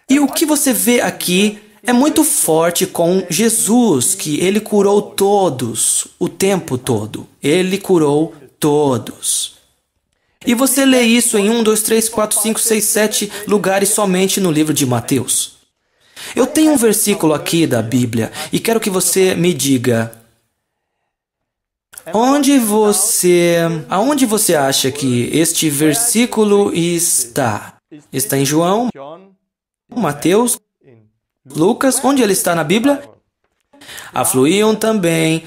E o que você vê aqui é muito forte com Jesus, que Ele curou todos, o tempo todo. Ele curou todos. E você lê isso em 1, 2, 3, 4, 5, 6, 7 lugares somente no livro de Mateus. Eu tenho um versículo aqui da Bíblia e quero que você me diga aonde você acha que este versículo está? Está em João, Mateus, Lucas? Onde ele está na Bíblia? Afluíam também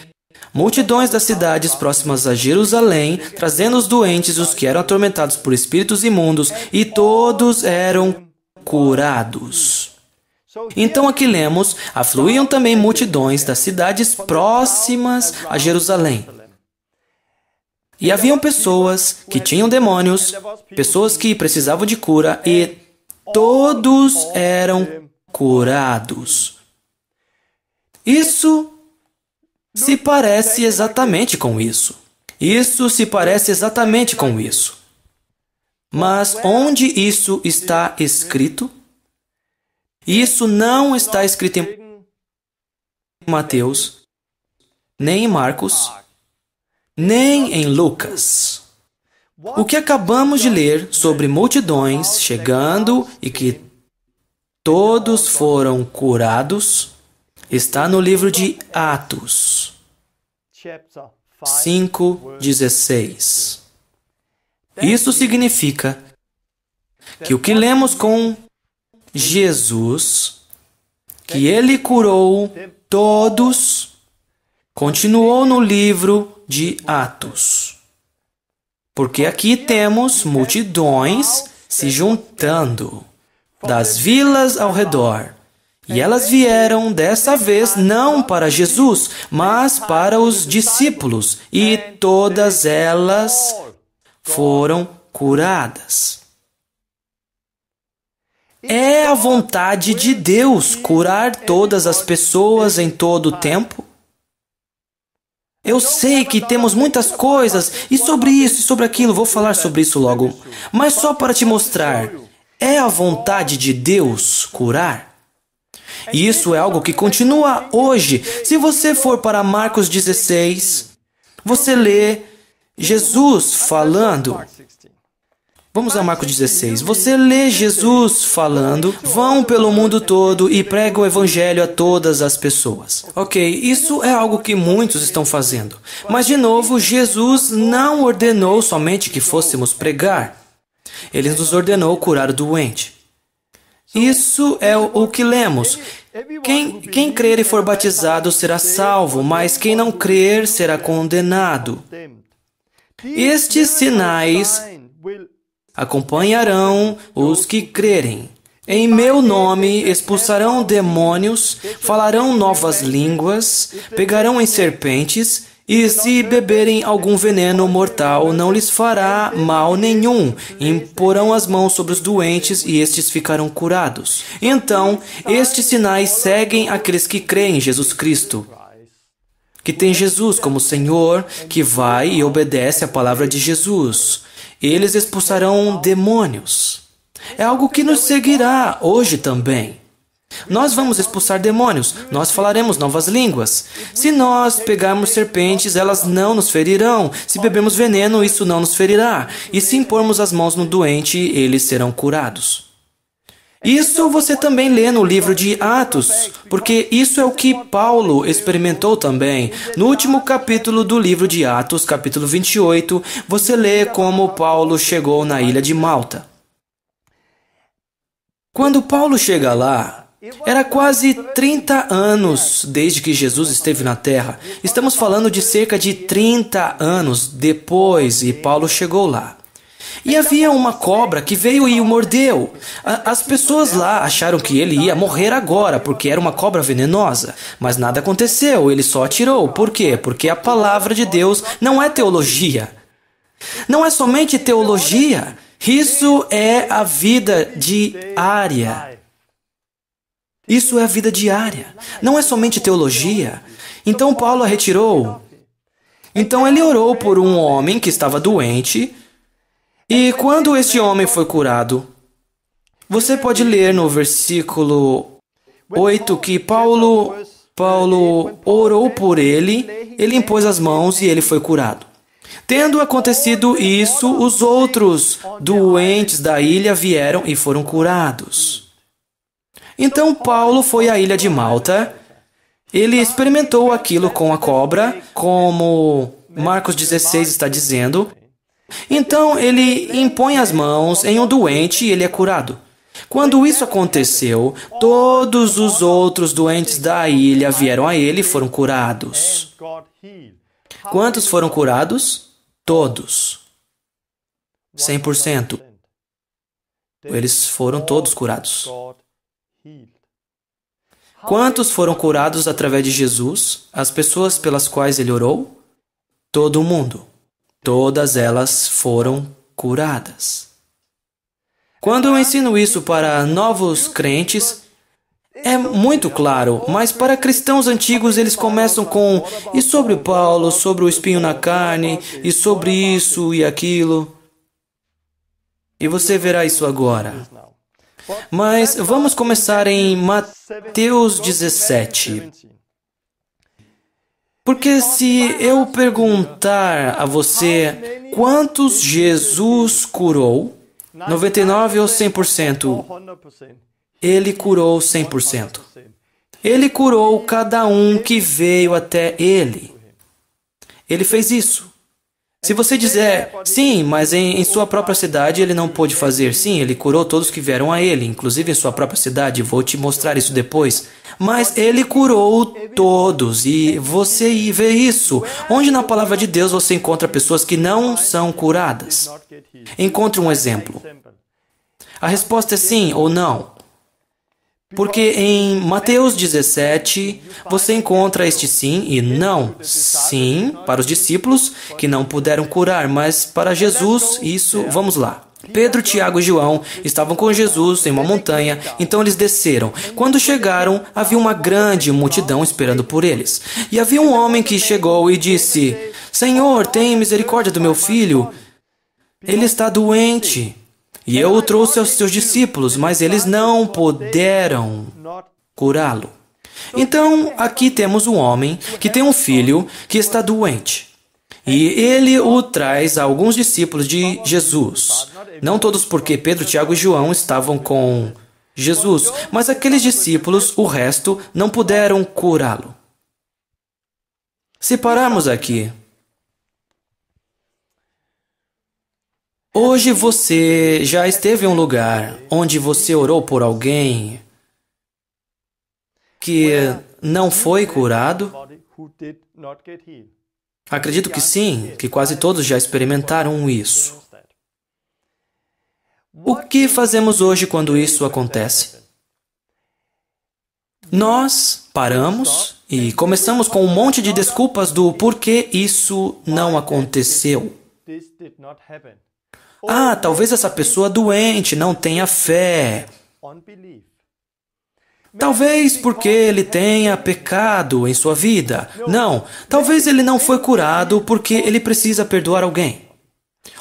multidões das cidades próximas a Jerusalém, trazendo os doentes, os que eram atormentados por espíritos imundos, e todos eram curados. Então aqui lemos, afluíam também multidões das cidades próximas a Jerusalém. E haviam pessoas que tinham demônios, pessoas que precisavam de cura, e todos eram curados. Isso se parece exatamente com isso. Isso se parece exatamente com isso. Mas onde isso está escrito? Isso não está escrito em Mateus, nem em Marcos, nem em Lucas. O que acabamos de ler sobre multidões chegando e que todos foram curados está no livro de Atos 5:16. Isso significa que o que lemos com Jesus, que Ele curou todos, continuou no livro de Atos. Porque aqui temos multidões se juntando das vilas ao redor. E elas vieram dessa vez não para Jesus, mas para os discípulos, e todas elas foram curadas. É a vontade de Deus curar todas as pessoas em todo o tempo? Eu sei que temos muitas coisas, e sobre isso e sobre aquilo, vou falar sobre isso logo. Mas só para te mostrar, é a vontade de Deus curar? E isso é algo que continua hoje. Se você for para Marcos 16, você lê Jesus falando. Vamos a Marcos 16. Você lê Jesus falando: vão pelo mundo todo e pregam o evangelho a todas as pessoas. Ok, isso é algo que muitos estão fazendo. Mas, de novo, Jesus não ordenou somente que fôssemos pregar. Ele nos ordenou curar o doente. Isso é o que lemos. Quem crer e for batizado será salvo, mas quem não crer será condenado. Estes sinais acompanharão os que crerem. Em meu nome expulsarão demônios, falarão novas línguas, pegarão em serpentes, e se beberem algum veneno mortal, não lhes fará mal nenhum. Imporão as mãos sobre os doentes e estes ficarão curados. Então, estes sinais seguem aqueles que creem em Jesus Cristo, que tem Jesus como Senhor, que vai e obedece à palavra de Jesus. Eles expulsarão demônios. É algo que nos seguirá hoje também. Nós vamos expulsar demônios, nós falaremos novas línguas. Se nós pegarmos serpentes, elas não nos ferirão. Se bebermos veneno, isso não nos ferirá. E se impormos as mãos no doente, eles serão curados. Isso você também lê no livro de Atos, porque isso é o que Paulo experimentou também. No último capítulo do livro de Atos, capítulo 28, você lê como Paulo chegou na ilha de Malta. Quando Paulo chega lá, era quase 30 anos desde que Jesus esteve na Terra. Estamos falando de cerca de 30 anos depois e Paulo chegou lá. E havia uma cobra que veio e o mordeu. As pessoas lá acharam que ele ia morrer agora, porque era uma cobra venenosa. Mas nada aconteceu, ele só atirou. Por quê? Porque a palavra de Deus não é teologia. Não é somente teologia. Isso é a vida diária. Isso é a vida diária. Não é somente teologia. Então Paulo a retirou. Então ele orou por um homem que estava doente. E quando este homem foi curado, você pode ler no versículo 8 que Paulo orou por ele, ele impôs as mãos e ele foi curado. Tendo acontecido isso, os outros doentes da ilha vieram e foram curados. Então Paulo foi à ilha de Malta, ele experimentou aquilo com a cobra, como Marcos 16 está dizendo. Então ele impõe as mãos em um doente e ele é curado. Quando isso aconteceu, todos os outros doentes da ilha vieram a ele e foram curados. Quantos foram curados? Todos. 100%. Eles foram todos curados. Quantos foram curados através de Jesus? As pessoas pelas quais ele orou? Todo mundo. Todas elas foram curadas. Quando eu ensino isso para novos crentes, é muito claro, mas para cristãos antigos eles começam com: e sobre Paulo, sobre o espinho na carne, e sobre isso e aquilo. E você verá isso agora. Mas vamos começar em Mateus 17. Porque se eu perguntar a você quantos Jesus curou, 99 ou 100%, ele curou 100%. Ele curou cada um que veio até ele. Ele fez isso. Se você dizer, sim, mas em sua própria cidade ele não pôde fazer. Sim, ele curou todos que vieram a ele, inclusive em sua própria cidade. Vou te mostrar isso depois. Mas ele curou todos e você vê isso. Onde na palavra de Deus você encontra pessoas que não são curadas? Encontre um exemplo. A resposta é sim ou não. Porque em Mateus 17, você encontra este sim e não. Sim, para os discípulos que não puderam curar, mas para Jesus, isso, vamos lá. Pedro, Tiago e João estavam com Jesus em uma montanha, então eles desceram. Quando chegaram, havia uma grande multidão esperando por eles. E havia um homem que chegou e disse: Senhor, tem misericórdia do meu filho. Ele está doente. E eu o trouxe aos seus discípulos, mas eles não puderam curá-lo. Então, aqui temos um homem que tem um filho que está doente. E ele o traz a alguns discípulos de Jesus. Não todos, porque Pedro, Tiago e João estavam com Jesus, mas aqueles discípulos, o resto, não puderam curá-lo. Se pararmos aqui, hoje você já esteve em um lugar onde você orou por alguém que não foi curado? Acredito que sim, que quase todos já experimentaram isso. O que fazemos hoje quando isso acontece? Nós paramos e começamos com um monte de desculpas do porquê isso não aconteceu. Ah, talvez essa pessoa doente não tenha fé. Talvez porque ele tenha pecado em sua vida. Não, talvez ele não foi curado porque ele precisa perdoar alguém.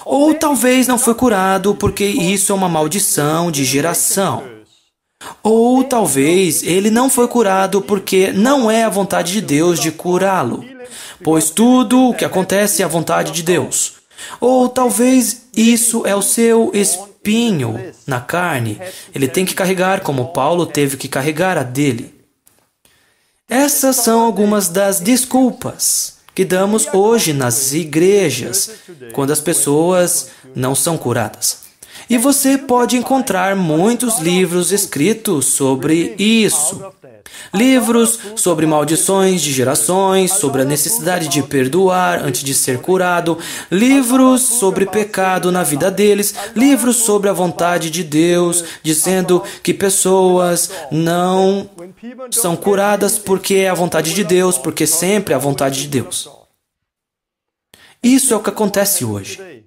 Ou talvez não foi curado porque isso é uma maldição de geração. Ou talvez ele não foi curado porque não é a vontade de Deus de curá-lo, pois tudo o que acontece é a vontade de Deus. Ou talvez isso é o seu espinho na carne. Ele tem que carregar como Paulo teve que carregar a dele. Essas são algumas das desculpas que damos hoje nas igrejas, quando as pessoas não são curadas. E você pode encontrar muitos livros escritos sobre isso. Livros sobre maldições de gerações, sobre a necessidade de perdoar antes de ser curado, livros sobre pecado na vida deles, livros sobre a vontade de Deus, dizendo que pessoas não são curadas porque é a vontade de Deus, porque sempre é a vontade de Deus. Isso é o que acontece hoje.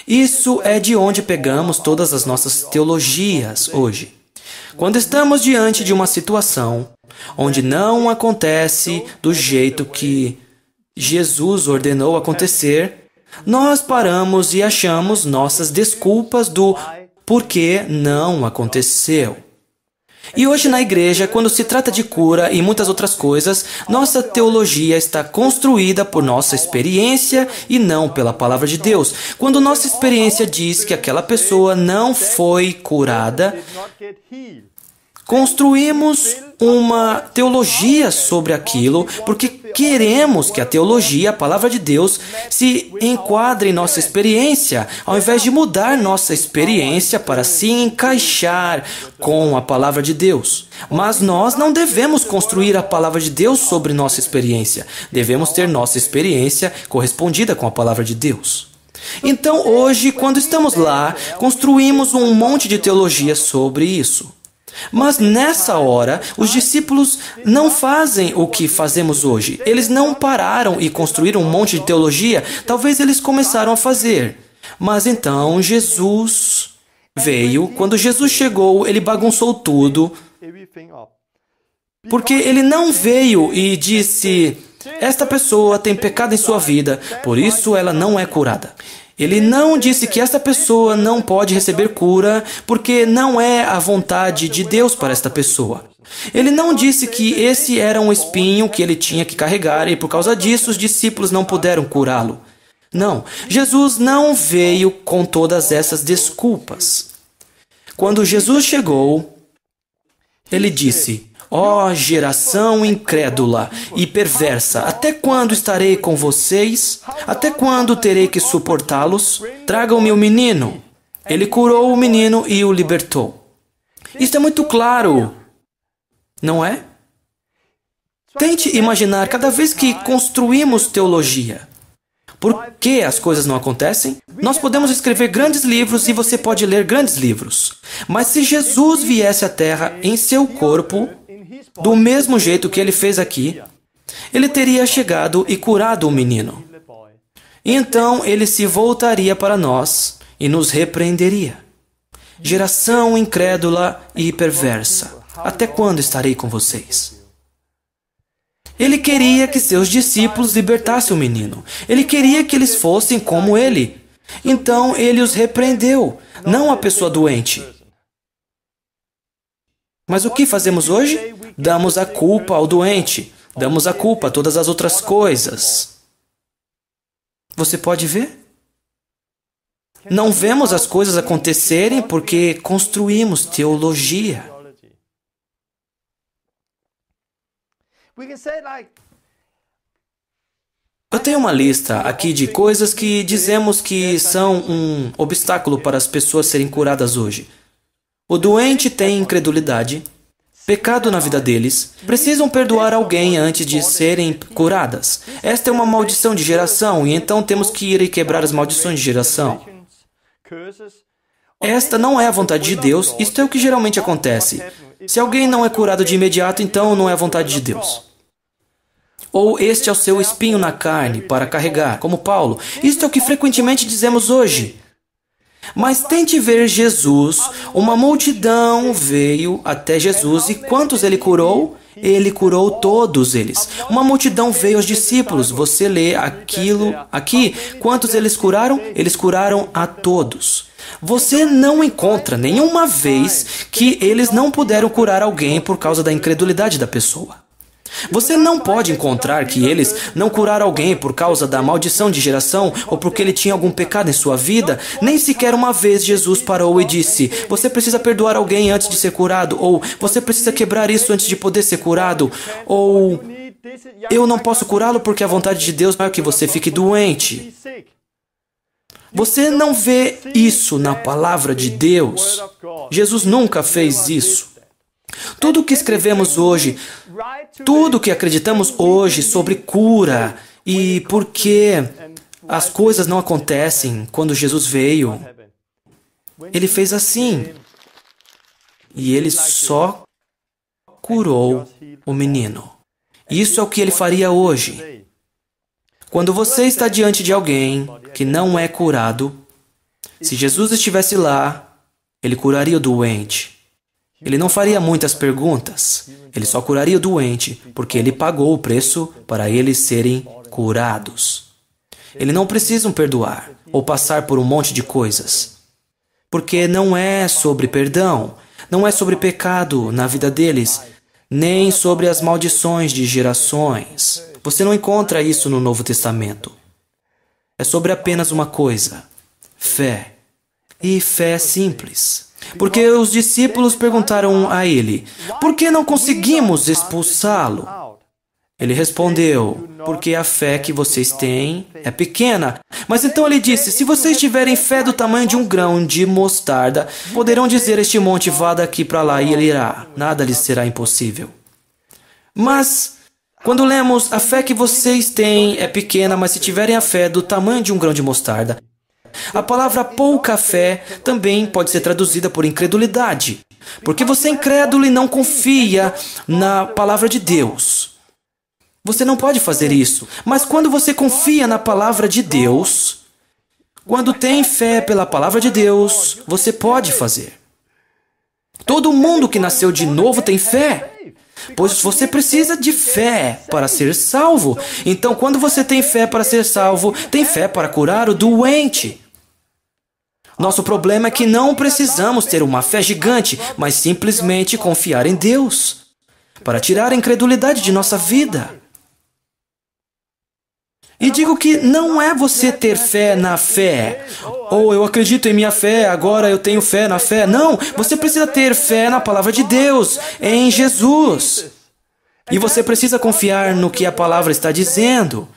Isso é de onde pegamos todas as nossas teologias hoje. Quando estamos diante de uma situação onde não acontece do jeito que Jesus ordenou acontecer, nós paramos e achamos nossas desculpas do porquê não aconteceu. E hoje na igreja, quando se trata de cura e muitas outras coisas, nossa teologia está construída por nossa experiência e não pela palavra de Deus. Quando nossa experiência diz que aquela pessoa não foi curada, construímos uma teologia sobre aquilo porque queremos que a teologia, a palavra de Deus, se enquadre em nossa experiência, ao invés de mudar nossa experiência para se encaixar com a palavra de Deus. Mas nós não devemos construir a palavra de Deus sobre nossa experiência. Devemos ter nossa experiência correspondida com a palavra de Deus. Então, hoje, quando estamos lá, construímos um monte de teologia sobre isso. Mas nessa hora, os discípulos não fazem o que fazemos hoje. Eles não pararam e construíram um monte de teologia. Talvez eles começaram a fazer. Mas então Jesus veio. Quando Jesus chegou, ele bagunçou tudo. Porque ele não veio e disse: esta pessoa tem pecado em sua vida, por isso ela não é curada. Ele não disse que esta pessoa não pode receber cura porque não é a vontade de Deus para esta pessoa. Ele não disse que esse era um espinho que ele tinha que carregar e por causa disso os discípulos não puderam curá-lo. Não, Jesus não veio com todas essas desculpas. Quando Jesus chegou, ele disse: ó geração incrédula e perversa, até quando estarei com vocês? Até quando terei que suportá-los? Tragam-me o menino. Ele curou o menino e o libertou. Isto é muito claro, não é? Tente imaginar cada vez que construímos teologia. Por que as coisas não acontecem? Nós podemos escrever grandes livros e você pode ler grandes livros. Mas se Jesus viesse à Terra em seu corpo, do mesmo jeito que ele fez aqui, ele teria chegado e curado o menino. Então ele se voltaria para nós e nos repreenderia. Geração incrédula e perversa, até quando estarei com vocês? Ele queria que seus discípulos libertassem o menino. Ele queria que eles fossem como ele. Então ele os repreendeu, não a pessoa doente. Mas o que fazemos hoje? damos a culpa ao doente, damos a culpa a todas as outras coisas. Você pode ver? Não vemos as coisas acontecerem porque construímos teologia. Eu tenho uma lista aqui de coisas que dizemos que são um obstáculo para as pessoas serem curadas hoje. O doente tem incredulidade, pecado na vida deles, precisam perdoar alguém antes de serem curadas. Esta é uma maldição de geração, e então temos que ir e quebrar as maldições de geração. Esta não é a vontade de Deus, isto é o que geralmente acontece. Se alguém não é curado de imediato, então não é a vontade de Deus. Ou este é o seu espinho na carne para carregar, como Paulo. Isto é o que frequentemente dizemos hoje. Mas tente ver Jesus, uma multidão veio até Jesus e quantos ele curou? Ele curou todos eles. Uma multidão veio aos discípulos. Você lê aqui, quantos eles curaram? Eles curaram a todos. Você não encontra nenhuma vez que eles não puderam curar alguém por causa da incredulidade da pessoa. Você não pode encontrar que eles não curaram alguém por causa da maldição de geração ou porque ele tinha algum pecado em sua vida. Nem sequer uma vez Jesus parou e disse: você precisa perdoar alguém antes de ser curado, ou você precisa quebrar isso antes de poder ser curado, ou eu não posso curá-lo porque a vontade de Deus não é que você fique doente. Você não vê isso na palavra de Deus. Jesus nunca fez isso. Tudo o que escrevemos hoje, tudo o que acreditamos hoje sobre cura e por que as coisas não acontecem quando Jesus veio, ele fez assim. E ele só curou o menino. Isso é o que ele faria hoje. Quando você está diante de alguém que não é curado, se Jesus estivesse lá, ele curaria o doente. Ele não faria muitas perguntas. Ele só curaria o doente, porque ele pagou o preço para eles serem curados. Ele não precisa perdoar ou passar por um monte de coisas. Porque não é sobre perdão, não é sobre pecado na vida deles, nem sobre as maldições de gerações. Você não encontra isso no Novo Testamento. É sobre apenas uma coisa: fé. E fé simples. Porque os discípulos perguntaram a ele: por que não conseguimos expulsá-lo? Ele respondeu: porque a fé que vocês têm é pequena. Mas então ele disse: se vocês tiverem fé do tamanho de um grão de mostarda, poderão dizer a este monte: vá daqui para lá, e ele irá. Nada lhes será impossível. Mas quando lemos: a fé que vocês têm é pequena, mas se tiverem a fé do tamanho de um grão de mostarda, a palavra pouca fé também pode ser traduzida por incredulidade, porque você é incrédulo e não confia na palavra de Deus. Você não pode fazer isso, mas quando você confia na palavra de Deus, quando tem fé pela palavra de Deus, você pode fazer. Todo mundo que nasceu de novo tem fé, pois você precisa de fé para ser salvo. Então, quando você tem fé para ser salvo, tem fé para curar o doente. Nosso problema é que não precisamos ter uma fé gigante, mas simplesmente confiar em Deus para tirar a incredulidade de nossa vida. E digo que não é você ter fé na fé. Ou eu acredito em minha fé, agora eu tenho fé na fé. Não, você precisa ter fé na palavra de Deus, em Jesus. E você precisa confiar no que a palavra está dizendo.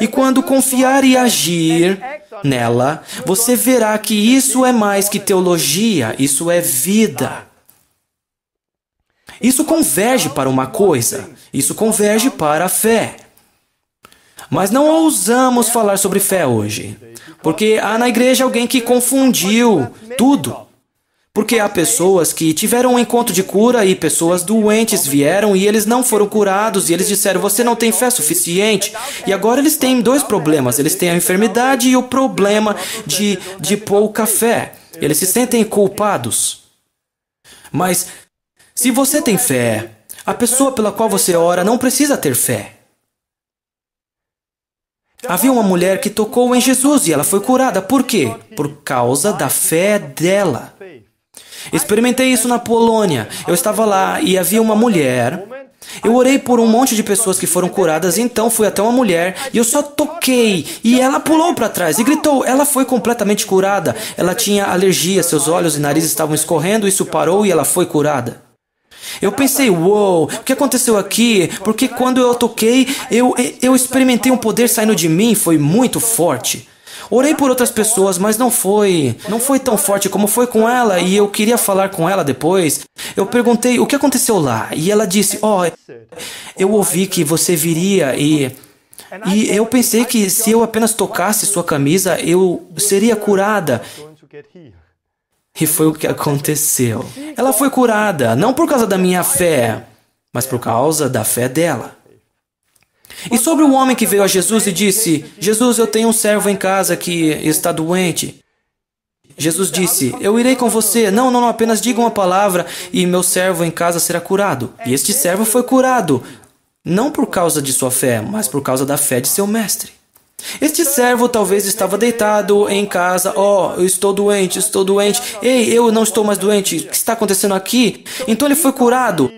E quando confiar e agir nela, você verá que isso é mais que teologia, isso é vida. Isso converge para uma coisa, isso converge para a fé. Mas não ousamos falar sobre fé hoje, porque há na igreja alguém que confundiu tudo. Porque há pessoas que tiveram um encontro de cura e pessoas doentes vieram e eles não foram curados e eles disseram: você não tem fé suficiente. E agora eles têm dois problemas. Eles têm a enfermidade e o problema de pouca fé. Eles se sentem culpados. Mas se você tem fé, a pessoa pela qual você ora não precisa ter fé. Havia uma mulher que tocou em Jesus e ela foi curada. Por quê? Por causa da fé dela. Experimentei isso na Polônia. Eu estava lá e havia uma mulher Eu orei por um monte de pessoas que foram curadas, então fui até uma mulher e eu só toquei e ela pulou para trás e gritou. Ela foi completamente curada. Ela tinha alergia, seus olhos e nariz estavam escorrendo, isso parou e ela foi curada. Eu pensei, uou, o que aconteceu aqui? Porque quando eu toquei, eu experimentei um poder saindo de mim, foi muito forte. Orei por outras pessoas, mas não foi tão forte como foi com ela e eu queria falar com ela depois. Eu perguntei, o que aconteceu lá? E ela disse, eu ouvi que você viria e eu pensei que se eu apenas tocasse sua camisa, eu seria curada. E foi o que aconteceu. Ela foi curada, não por causa da minha fé, mas por causa da fé dela. E sobre o homem que veio a Jesus e disse, Jesus, eu tenho um servo em casa que está doente. Jesus disse, eu irei com você. Não, apenas diga uma palavra e meu servo em casa será curado. E este servo foi curado, não por causa de sua fé, mas por causa da fé de seu mestre. Este servo talvez estava deitado em casa. Eu estou doente. Ei, eu não estou mais doente. O que está acontecendo aqui? Então ele foi curado.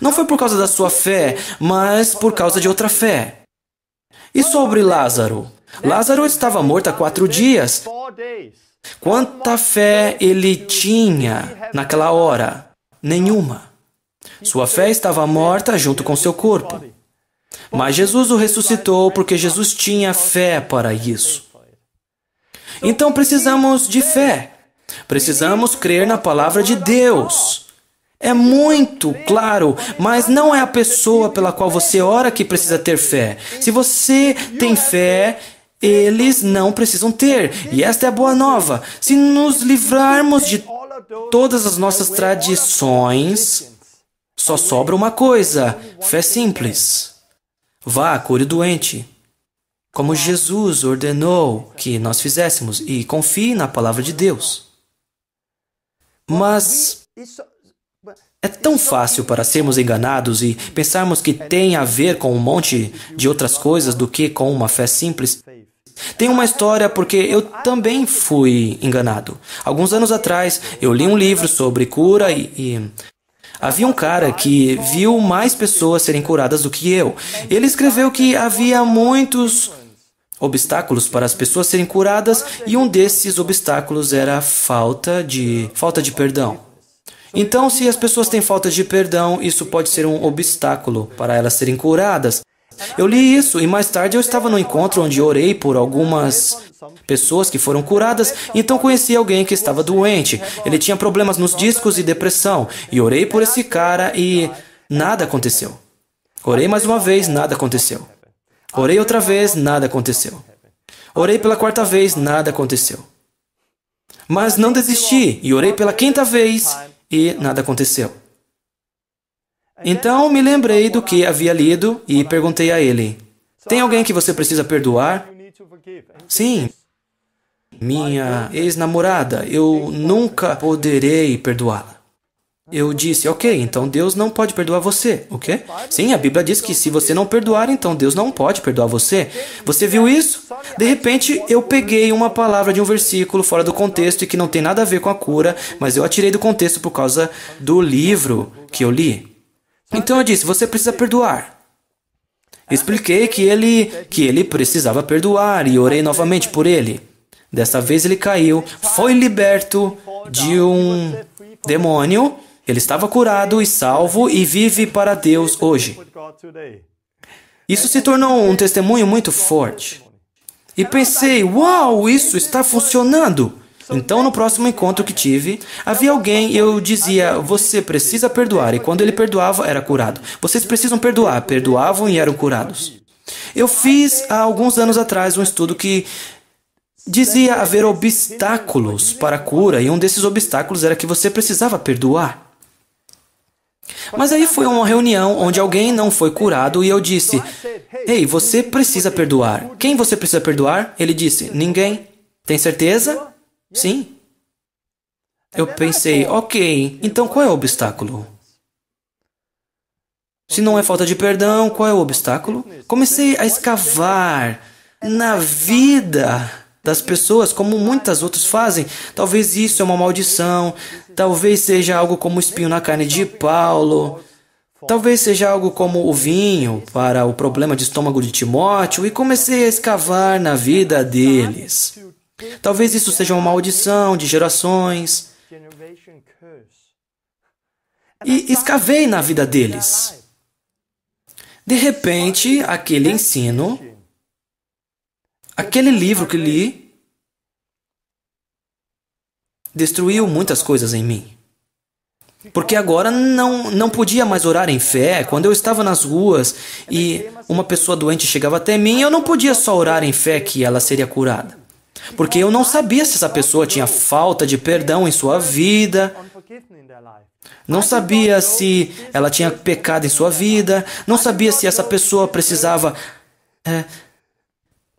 Não foi por causa da sua fé, mas por causa de outra fé. E sobre Lázaro? Lázaro estava morto há 4 dias. Quanta fé ele tinha naquela hora? Nenhuma. Sua fé estava morta junto com seu corpo. Mas Jesus o ressuscitou porque Jesus tinha fé para isso. Então precisamos de fé. Precisamos crer na palavra de Deus. É muito claro, mas não é a pessoa pela qual você ora que precisa ter fé. Se você tem fé, eles não precisam ter. E esta é a boa nova. Se nos livrarmos de todas as nossas tradições, só sobra uma coisa: fé simples. Vá, cure o doente, como Jesus ordenou que nós fizéssemos, e confie na palavra de Deus. Mas é tão fácil para sermos enganados e pensarmos que tem a ver com um monte de outras coisas do que com uma fé simples. Tem uma história porque eu também fui enganado. Alguns anos atrás, eu li um livro sobre cura e havia um cara que viu mais pessoas serem curadas do que eu. Ele escreveu que havia muitos obstáculos para as pessoas serem curadas e um desses obstáculos era a falta de perdão. Então, se as pessoas têm falta de perdão, isso pode ser um obstáculo para elas serem curadas. Eu li isso e mais tarde eu estava no encontro onde orei por algumas pessoas que foram curadas, então conheci alguém que estava doente. Ele tinha problemas nos discos e depressão, e orei por esse cara e nada aconteceu. Orei mais uma vez, nada aconteceu. Orei outra vez, nada aconteceu. Orei pela 4ª vez, nada aconteceu. Mas não desisti e orei pela 5ª vez e nada aconteceu. Então me lembrei do que havia lido e perguntei a ele, tem alguém que você precisa perdoar? Sim, minha ex-namorada, eu nunca poderei perdoá-la. Eu disse, ok, então Deus não pode perdoar você, o quê? Sim, a Bíblia diz que se você não perdoar, então Deus não pode perdoar você. Você viu isso? De repente, eu peguei uma palavra de um versículo fora do contexto e que não tem nada a ver com a cura, mas eu a tirei do contexto por causa do livro que eu li. Então eu disse, você precisa perdoar. Expliquei que ele precisava perdoar e orei novamente por ele. Desta vez ele caiu, foi liberto de um demônio. Ele estava curado e salvo e vive para Deus hoje. Isso se tornou um testemunho muito forte. E pensei, uau, isso está funcionando. Então, no próximo encontro que tive, havia alguém e eu dizia, você precisa perdoar. E quando ele perdoava, era curado. Vocês precisam perdoar. Perdoavam e eram curados. Eu fiz há alguns anos atrás um estudo que dizia haver obstáculos para a cura. E um desses obstáculos era que você precisava perdoar. Mas aí foi uma reunião onde alguém não foi curado e eu disse, ei, você precisa perdoar. Quem você precisa perdoar? Ele disse, ninguém. Tem certeza? Sim. Eu pensei, ok, então qual é o obstáculo? Se não é falta de perdão, qual é o obstáculo? Comecei a escavar na vida das pessoas, como muitas outras fazem. Talvez isso é uma maldição, talvez seja algo como espinho na carne de Paulo. Talvez seja algo como o vinho para o problema de estômago de Timóteo e comecei a escavar na vida deles. Talvez isso seja uma maldição de gerações. E escavei na vida deles. De repente, aquele ensino, aquele livro que li, destruiu muitas coisas em mim. Porque agora não podia mais orar em fé. Quando eu estava nas ruas e uma pessoa doente chegava até mim, eu não podia só orar em fé que ela seria curada. Porque eu não sabia se essa pessoa tinha falta de perdão em sua vida. Não sabia se ela tinha pecado em sua vida. Não sabia se essa pessoa precisava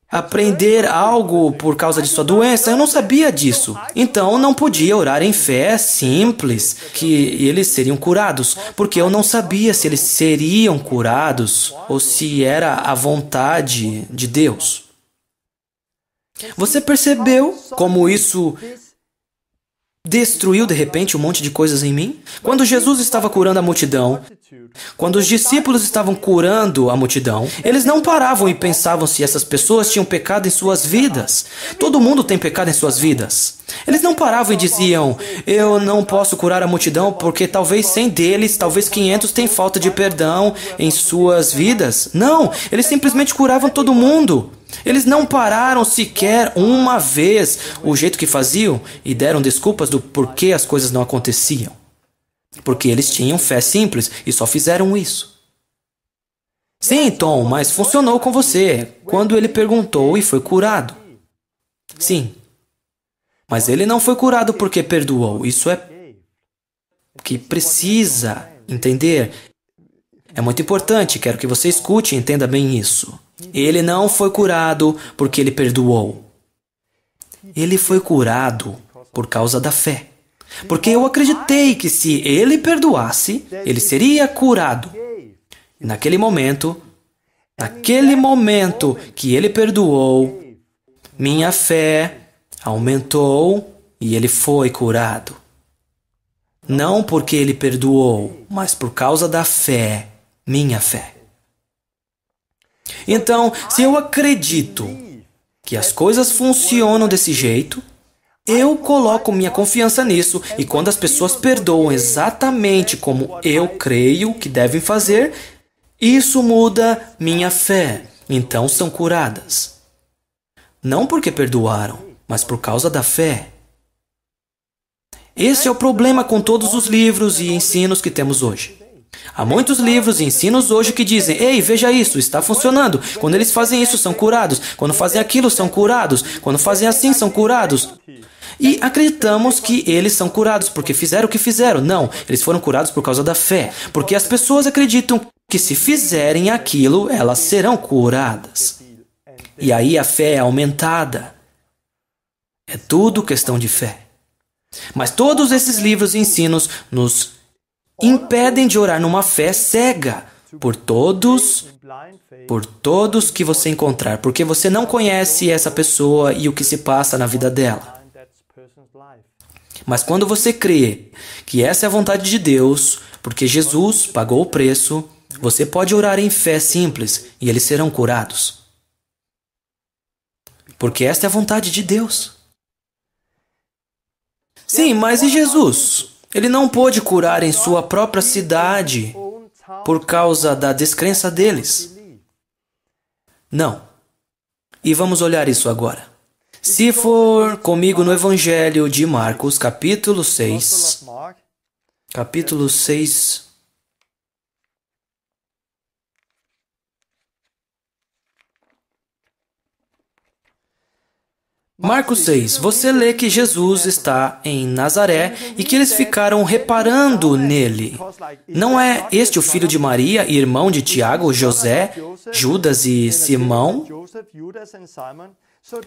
aprender algo por causa de sua doença. Eu não sabia disso. Então, não podia orar em fé simples que eles seriam curados, porque eu não sabia se eles seriam curados ou se era a vontade de Deus. Você percebeu como isso destruiu de repente um monte de coisas em mim? Quando Jesus estava curando a multidão, quando os discípulos estavam curando a multidão, eles não paravam e pensavam se essas pessoas tinham pecado em suas vidas. Todo mundo tem pecado em suas vidas. Eles não paravam e diziam, eu não posso curar a multidão porque talvez 100 deles, talvez 500 têm falta de perdão em suas vidas. Não, eles simplesmente curavam todo mundo. Eles não pararam sequer uma vez o jeito que faziam e deram desculpas do porquê as coisas não aconteciam. Porque eles tinham fé simples e só fizeram isso. Sim, Tom, mas funcionou com você quando ele perguntou e foi curado. Sim. Mas ele não foi curado porque perdoou. Isso é que precisa entender. É muito importante, quero que você escute e entenda bem isso. Ele não foi curado porque ele perdoou. Ele foi curado por causa da fé. Porque eu acreditei que se ele perdoasse, ele seria curado. E naquele momento que ele perdoou, minha fé aumentou e ele foi curado. Não porque ele perdoou, mas por causa da fé, minha fé. Então, se eu acredito que as coisas funcionam desse jeito, eu coloco minha confiança nisso e quando as pessoas perdoam exatamente como eu creio que devem fazer, isso muda minha fé. Então são curadas. Não porque perdoaram, mas por causa da fé. Esse é o problema com todos os livros e ensinos que temos hoje. Há muitos livros e ensinos hoje que dizem, ei, veja isso, está funcionando. Quando eles fazem isso, são curados. Quando fazem aquilo, são curados. Quando fazem assim, são curados. E acreditamos que eles são curados porque fizeram o que fizeram. Não, eles foram curados por causa da fé. Porque as pessoas acreditam que se fizerem aquilo, elas serão curadas. E aí a fé é aumentada. É tudo questão de fé. Mas todos esses livros e ensinos nos impedem de orar numa fé cega por todos que você encontrar, porque você não conhece essa pessoa e o que se passa na vida dela. Mas quando você crê que essa é a vontade de Deus, porque Jesus pagou o preço, você pode orar em fé simples e eles serão curados. Porque esta é a vontade de Deus. Sim, mas e Jesus? Ele não pôde curar em sua própria cidade por causa da descrença deles. Não. E vamos olhar isso agora. Se for comigo no Evangelho de Marcos, capítulo 6. Capítulo 6. Marcos 6, você lê que Jesus está em Nazaré e que eles ficaram reparando nele. Não é este o filho de Maria, irmão de Tiago, José, Judas e Simão?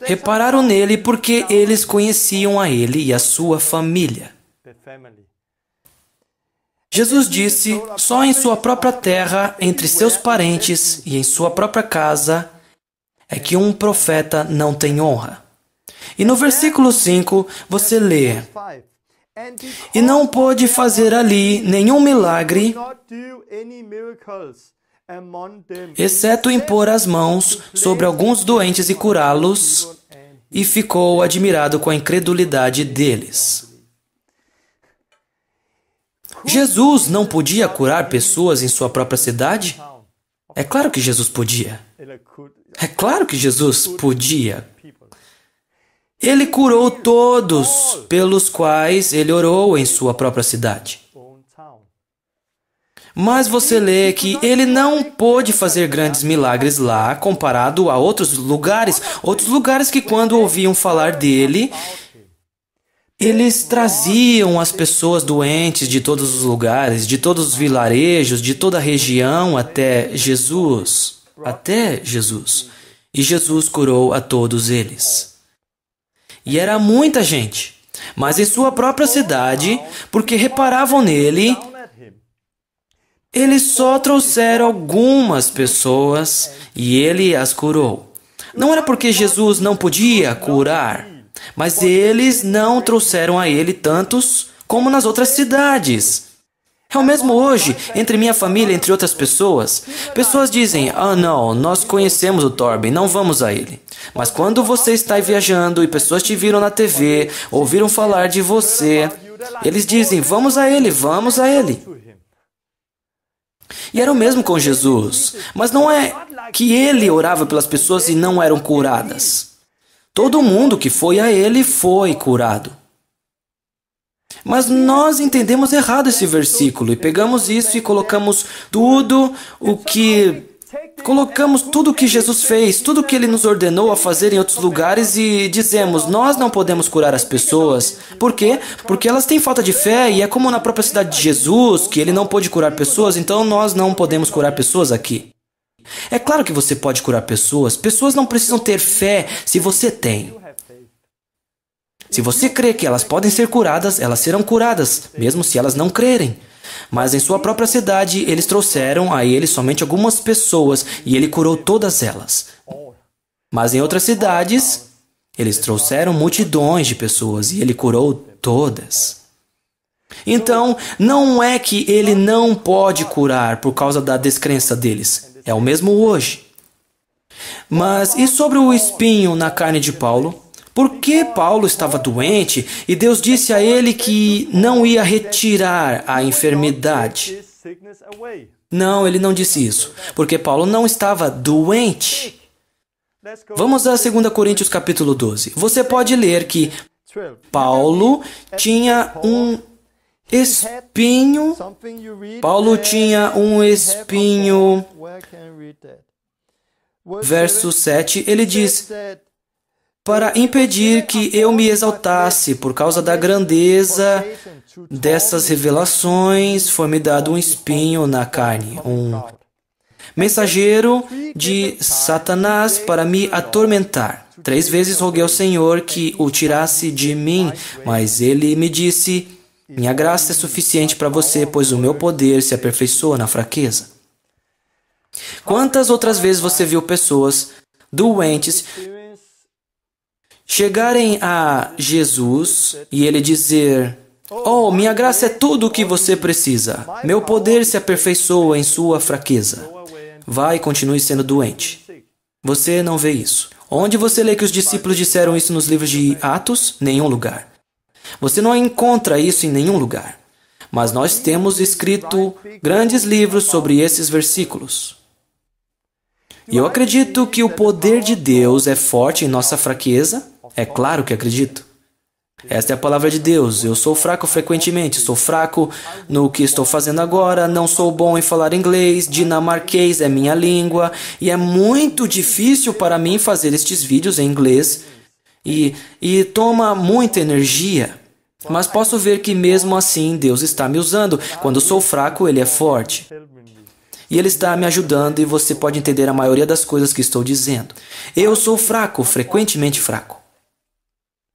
Repararam nele porque eles conheciam a ele e a sua família. Jesus disse, só em sua própria terra, entre seus parentes e em sua própria casa, é que um profeta não tem honra. E no versículo 5, você lê, E não pôde fazer ali nenhum milagre, exceto impor as mãos sobre alguns doentes e curá-los, e ficou admirado com a incredulidade deles. Jesus não podia curar pessoas em sua própria cidade? É claro que Jesus podia. É claro que Jesus podia. Ele curou todos pelos quais ele orou em sua própria cidade. Mas você lê que ele não pôde fazer grandes milagres lá comparado a outros lugares que quando ouviam falar dele, eles traziam as pessoas doentes de todos os lugares, de todos os vilarejos, de toda a região até Jesus. E Jesus curou a todos eles. E era muita gente, mas em sua própria cidade, porque reparavam nele, eles só trouxeram algumas pessoas e ele as curou. Não era porque Jesus não podia curar, mas eles não trouxeram a ele tantos como nas outras cidades. É o mesmo hoje, entre minha família, entre outras pessoas. Pessoas dizem, não, nós conhecemos o Torben, não vamos a ele. Mas quando você está viajando e pessoas te viram na TV, ouviram falar de você, eles dizem, vamos a ele, vamos a ele. E era o mesmo com Jesus. Mas não é que ele orava pelas pessoas e não eram curadas. Todo mundo que foi a ele foi curado. Mas nós entendemos errado esse versículo e pegamos isso e colocamos tudo o que Jesus fez, tudo o que ele nos ordenou a fazer em outros lugares e dizemos, nós não podemos curar as pessoas. Por quê? Porque elas têm falta de fé e é como na própria cidade de Jesus, que ele não pôde curar pessoas, então nós não podemos curar pessoas aqui. É claro que você pode curar pessoas. Pessoas não precisam ter fé se você tem. Se você crê que elas podem ser curadas, elas serão curadas, mesmo se elas não crerem. Mas em sua própria cidade, eles trouxeram a ele somente algumas pessoas e ele curou todas elas. Mas em outras cidades, eles trouxeram multidões de pessoas e ele curou todas. Então, não é que ele não pode curar por causa da descrença deles. É o mesmo hoje. Mas e sobre o espinho na carne de Paulo? Por que Paulo estava doente e Deus disse a ele que não ia retirar a enfermidade? Não, ele não disse isso, porque Paulo não estava doente. Vamos a 2 Coríntios capítulo 12. Você pode ler que Paulo tinha um espinho. Verso 7, ele diz, para impedir que eu me exaltasse por causa da grandeza dessas revelações, foi-me dado um espinho na carne, um mensageiro de Satanás para me atormentar. 3 vezes roguei ao Senhor que o tirasse de mim, mas ele me disse, minha graça é suficiente para você, pois o meu poder se aperfeiçoa na fraqueza. Quantas outras vezes você viu pessoas doentes chegarem a Jesus e ele dizer, oh, minha graça é tudo o que você precisa. Meu poder se aperfeiçoa em sua fraqueza. Vá e continue sendo doente. Você não vê isso. Onde você lê que os discípulos disseram isso nos livros de Atos? Nenhum lugar. Você não encontra isso em nenhum lugar. Mas nós temos escrito grandes livros sobre esses versículos. E eu acredito que o poder de Deus é forte em nossa fraqueza. É claro que acredito. Esta é a palavra de Deus. Eu sou fraco frequentemente. Sou fraco no que estou fazendo agora. Não sou bom em falar inglês. Dinamarquês é minha língua. E é muito difícil para mim fazer estes vídeos em inglês. E toma muita energia. Mas posso ver que mesmo assim Deus está me usando. Quando sou fraco, Ele é forte. E Ele está me ajudando e você pode entender a maioria das coisas que estou dizendo. Eu sou fraco, frequentemente fraco.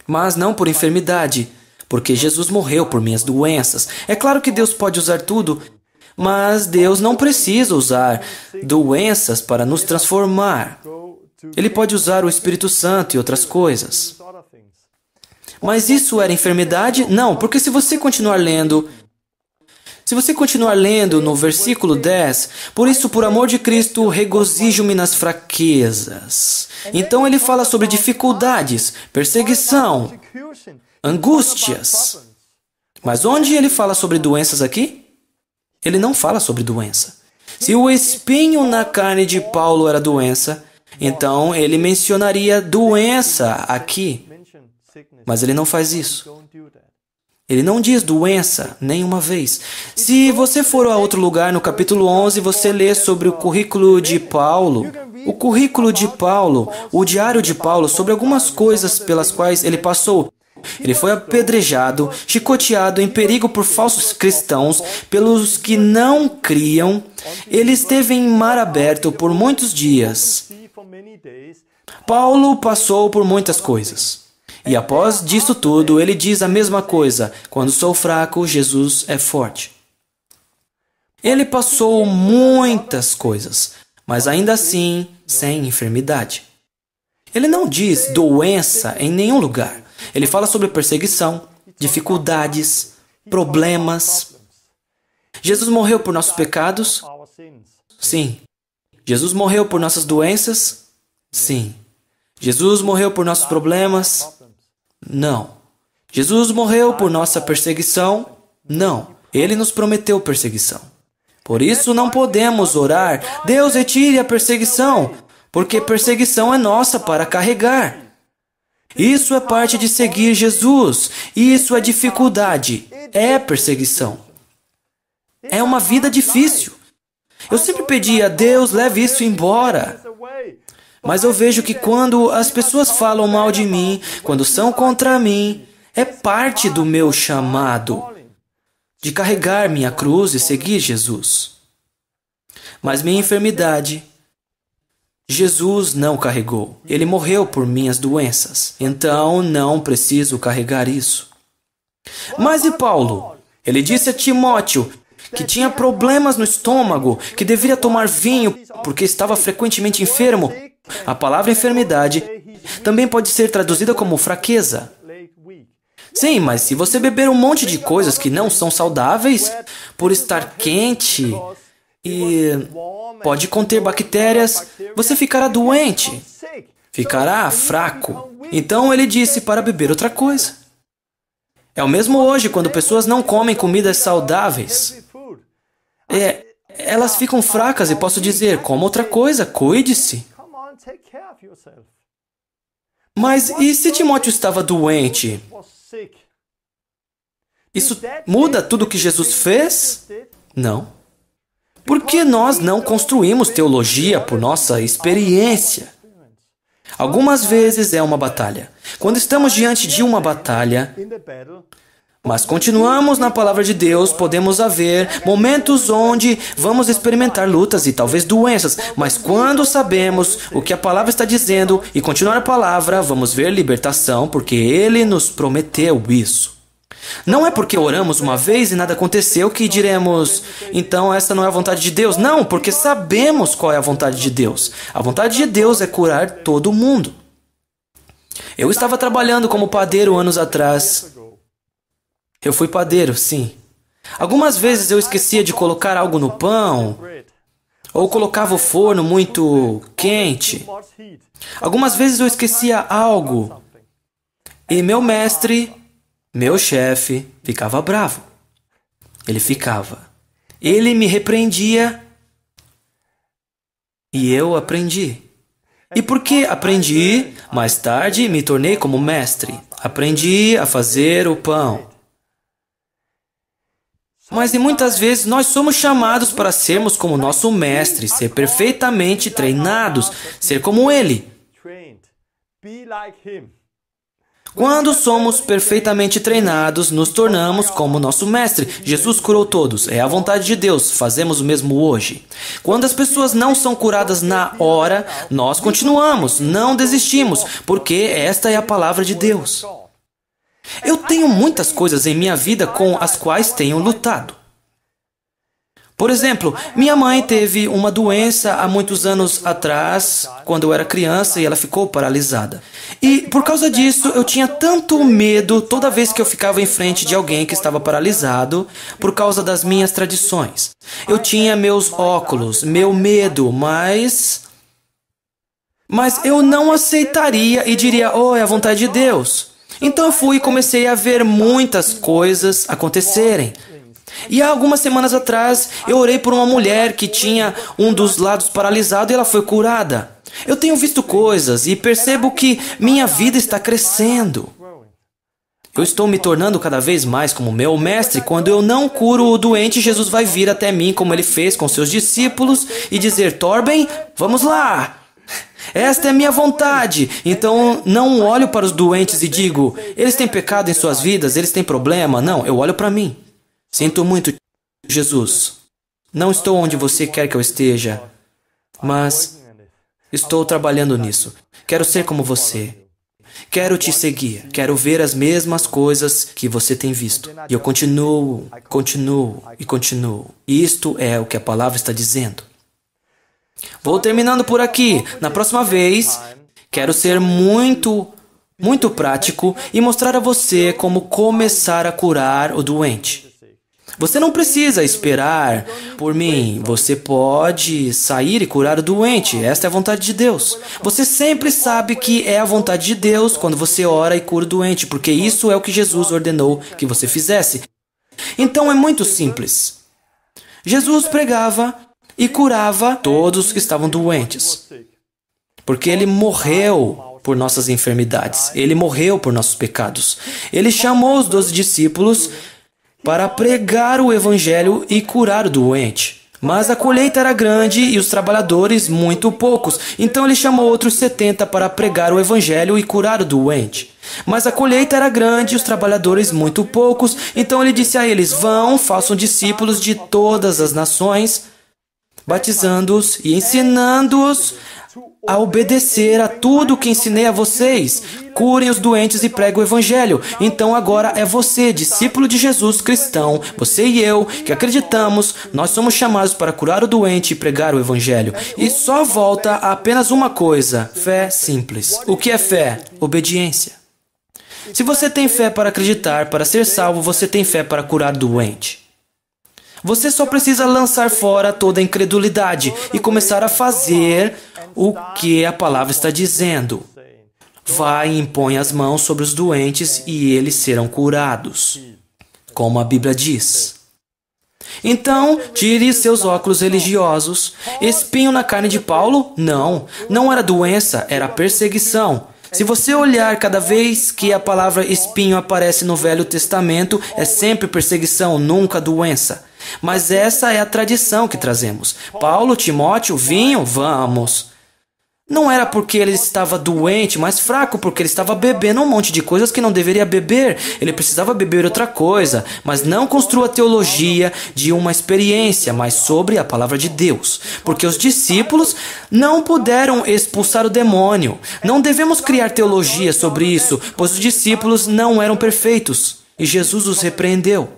Mas não por enfermidade, porque Jesus morreu por minhas doenças. É claro que Deus pode usar tudo, mas Deus não precisa usar doenças para nos transformar. Ele pode usar o Espírito Santo e outras coisas. Mas isso era enfermidade? Não, porque se você continuar lendo no versículo 10, por isso, por amor de Cristo, regozijo-me nas fraquezas. Então ele fala sobre dificuldades, perseguição, angústias. Mas onde ele fala sobre doenças aqui? Ele não fala sobre doença. Se o espinho na carne de Paulo era doença, então ele mencionaria doença aqui. Mas ele não faz isso. Ele não diz doença nenhuma vez. Se você for a outro lugar, no capítulo 11, você lê sobre o currículo de Paulo. O currículo de Paulo, o diário de Paulo, sobre algumas coisas pelas quais ele passou. Ele foi apedrejado, chicoteado, em perigo por falsos cristãos, pelos que não criam. Ele esteve em mar aberto por muitos dias. Paulo passou por muitas coisas. E após disso tudo, ele diz a mesma coisa: quando sou fraco, Jesus é forte. Ele passou muitas coisas, mas ainda assim, sem enfermidade. Ele não diz doença em nenhum lugar. Ele fala sobre perseguição, dificuldades, problemas. Jesus morreu por nossos pecados? Sim. Jesus morreu por nossas doenças? Sim. Jesus morreu por nossos problemas? Não. Jesus morreu por nossa perseguição? Não. Ele nos prometeu perseguição. Por isso não podemos orar: Deus, retire a perseguição, porque perseguição é nossa para carregar. Isso é parte de seguir Jesus. Isso é dificuldade. É perseguição. É uma vida difícil. Eu sempre pedi a Deus: leve isso embora. Mas eu vejo que quando as pessoas falam mal de mim, quando são contra mim, é parte do meu chamado de carregar minha cruz e seguir Jesus. Mas minha enfermidade, Jesus não carregou. Ele morreu por minhas doenças. Então não preciso carregar isso. Mas e Paulo? Ele disse a Timóteo que tinha problemas no estômago, que deveria tomar vinho porque estava frequentemente enfermo. A palavra enfermidade também pode ser traduzida como fraqueza. Sim, mas se você beber um monte de coisas que não são saudáveis, por estar quente e pode conter bactérias, você ficará doente, ficará fraco. Então ele disse para beber outra coisa. É o mesmo hoje quando pessoas não comem comidas saudáveis. Elas ficam fracas e posso dizer: coma outra coisa, cuide-se. Mas e se Timóteo estava doente? Isso muda tudo o que Jesus fez? Não. Porque nós não construímos teologia por nossa experiência. Algumas vezes é uma batalha. Quando estamos diante de uma batalha, mas continuamos na palavra de Deus, podemos haver momentos onde vamos experimentar lutas e talvez doenças, mas quando sabemos o que a palavra está dizendo e continuar a palavra, vamos ver libertação, porque Ele nos prometeu isso. Não é porque oramos uma vez e nada aconteceu que diremos: então essa não é a vontade de Deus. Não, porque sabemos qual é a vontade de Deus. A vontade de Deus é curar todo mundo. Eu estava trabalhando como padeiro anos atrás. Eu fui padeiro, sim. Algumas vezes eu esquecia de colocar algo no pão, ou colocava o forno muito quente. Algumas vezes eu esquecia algo, e meu mestre, meu chefe, ficava bravo. Ele ficava. Ele me repreendia, e eu aprendi. E porque aprendi, mais tarde me tornei como mestre. Aprendi a fazer o pão. Mas muitas vezes nós somos chamados para sermos como nosso mestre, ser perfeitamente treinados, ser como ele. Quando somos perfeitamente treinados, nos tornamos como nosso mestre. Jesus curou todos, é a vontade de Deus, fazemos o mesmo hoje. Quando as pessoas não são curadas na hora, nós continuamos, não desistimos, porque esta é a palavra de Deus. Eu tenho muitas coisas em minha vida com as quais tenho lutado. Por exemplo, minha mãe teve uma doença há muitos anos atrás, quando eu era criança, e ela ficou paralisada. E por causa disso, eu tinha tanto medo toda vez que eu ficava em frente de alguém que estava paralisado, por causa das minhas tradições. Eu tinha meus óculos, meu medo, mas eu não aceitaria e diria, oh, é a vontade de Deus. Então eu fui e comecei a ver muitas coisas acontecerem. E há algumas semanas atrás, eu orei por uma mulher que tinha um dos lados paralisado e ela foi curada. Eu tenho visto coisas e percebo que minha vida está crescendo. Eu estou me tornando cada vez mais como meu mestre. Quando eu não curo o doente, Jesus vai vir até mim, como ele fez com seus discípulos, e dizer, Torben, vamos lá! Esta é a minha vontade. Então não olho para os doentes e digo, eles têm pecado em suas vidas, eles têm problema. Não, eu olho para mim. Sinto muito, Jesus. Não estou onde você quer que eu esteja, mas estou trabalhando nisso. Quero ser como você. Quero te seguir. Quero ver as mesmas coisas que você tem visto. E eu continuo. Isto é o que a palavra está dizendo. Vou terminando por aqui. Na próxima vez, quero ser muito prático e mostrar a você como começar a curar o doente. Você não precisa esperar por mim. Você pode sair e curar o doente. Esta é a vontade de Deus. Você sempre sabe que é a vontade de Deus quando você ora e cura o doente, porque isso é o que Jesus ordenou que você fizesse. Então é muito simples. Jesus pregava e curava todos que estavam doentes, porque Ele morreu por nossas enfermidades. Ele morreu por nossos pecados. Ele chamou os 12 discípulos para pregar o Evangelho e curar o doente. Mas a colheita era grande e os trabalhadores muito poucos. Então ele chamou outros 70 para pregar o Evangelho e curar o doente. Mas a colheita era grande e os trabalhadores muito poucos. Então ele disse a eles, vão, façam discípulos de todas as nações, batizando-os e ensinando-os a obedecer a tudo o que ensinei a vocês. Curem os doentes e preguem o Evangelho. Então agora é você, discípulo de Jesus, cristão, você e eu, que acreditamos, nós somos chamados para curar o doente e pregar o Evangelho. E só volta a apenas uma coisa, fé simples. O que é fé? Obediência. Se você tem fé para acreditar, para ser salvo, você tem fé para curar o doente. Você só precisa lançar fora toda a incredulidade e começar a fazer o que a palavra está dizendo. Vai e impõe as mãos sobre os doentes e eles serão curados, como a Bíblia diz. Então, tire seus óculos religiosos. Espinho na carne de Paulo? Não era doença, era perseguição. Se você olhar cada vez que a palavra espinho aparece no Velho Testamento, é sempre perseguição, nunca doença. Mas essa é a tradição que trazemos. Paulo, Timóteo, vinho? Vamos. Não era porque ele estava doente, mas fraco, porque ele estava bebendo um monte de coisas que não deveria beber. Ele precisava beber outra coisa, mas não construa a teologia de uma experiência, mas sobre a palavra de Deus. Porque os discípulos não puderam expulsar o demônio. Não devemos criar teologia sobre isso, pois os discípulos não eram perfeitos e Jesus os repreendeu.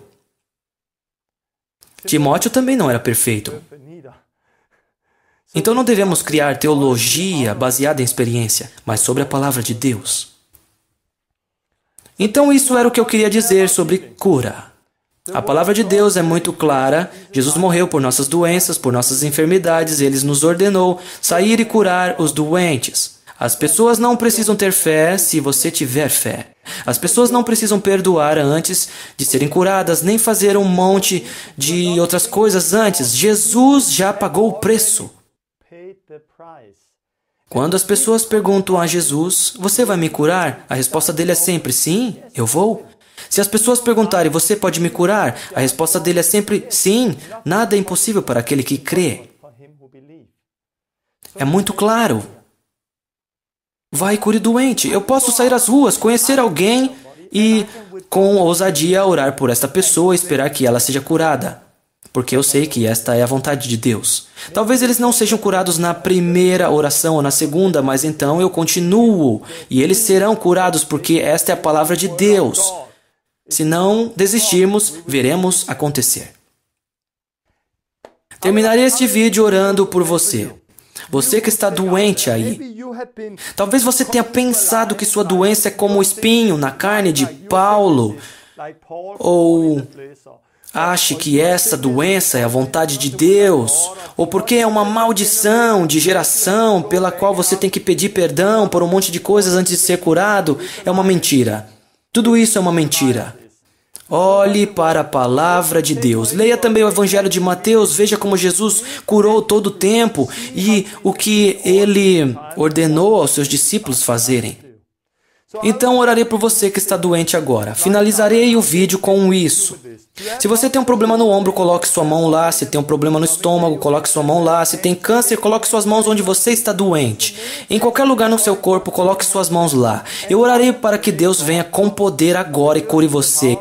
Timóteo também não era perfeito. Então não devemos criar teologia baseada em experiência, mas sobre a palavra de Deus. Então isso era o que eu queria dizer sobre cura. A palavra de Deus é muito clara. Jesus morreu por nossas doenças, por nossas enfermidades. Ele nos ordenou sair e curar os doentes. As pessoas não precisam ter fé se você tiver fé. As pessoas não precisam perdoar antes de serem curadas, nem fazer um monte de outras coisas antes. Jesus já pagou o preço. Quando as pessoas perguntam a Jesus, você vai me curar? A resposta dele é sempre, sim, eu vou. Se as pessoas perguntarem, você pode me curar? A resposta dele é sempre, sim, nada é impossível para aquele que crê. É muito claro. Vai, cure doente. Eu posso sair às ruas, conhecer alguém e, com ousadia, orar por esta pessoa e esperar que ela seja curada. Porque eu sei que esta é a vontade de Deus. Talvez eles não sejam curados na primeira oração ou na segunda, mas então eu continuo. E eles serão curados porque esta é a palavra de Deus. Se não desistirmos, veremos acontecer. Terminarei este vídeo orando por você. Você que está doente aí. Talvez você tenha pensado que sua doença é como o espinho na carne de Paulo. Ou ache que essa doença é a vontade de Deus. Ou porque é uma maldição de geração pela qual você tem que pedir perdão por um monte de coisas antes de ser curado. É uma mentira. Tudo isso é uma mentira. Olhe para a palavra de Deus. Leia também o Evangelho de Mateus. Veja como Jesus curou todo o tempo e o que ele ordenou aos seus discípulos fazerem. Então, orarei por você que está doente agora. Finalizarei o vídeo com isso. Se você tem um problema no ombro, coloque sua mão lá. Se tem um problema no estômago, coloque sua mão lá. Se tem câncer, coloque suas mãos onde você está doente. Em qualquer lugar no seu corpo, coloque suas mãos lá. Eu orarei para que Deus venha com poder agora e cure você.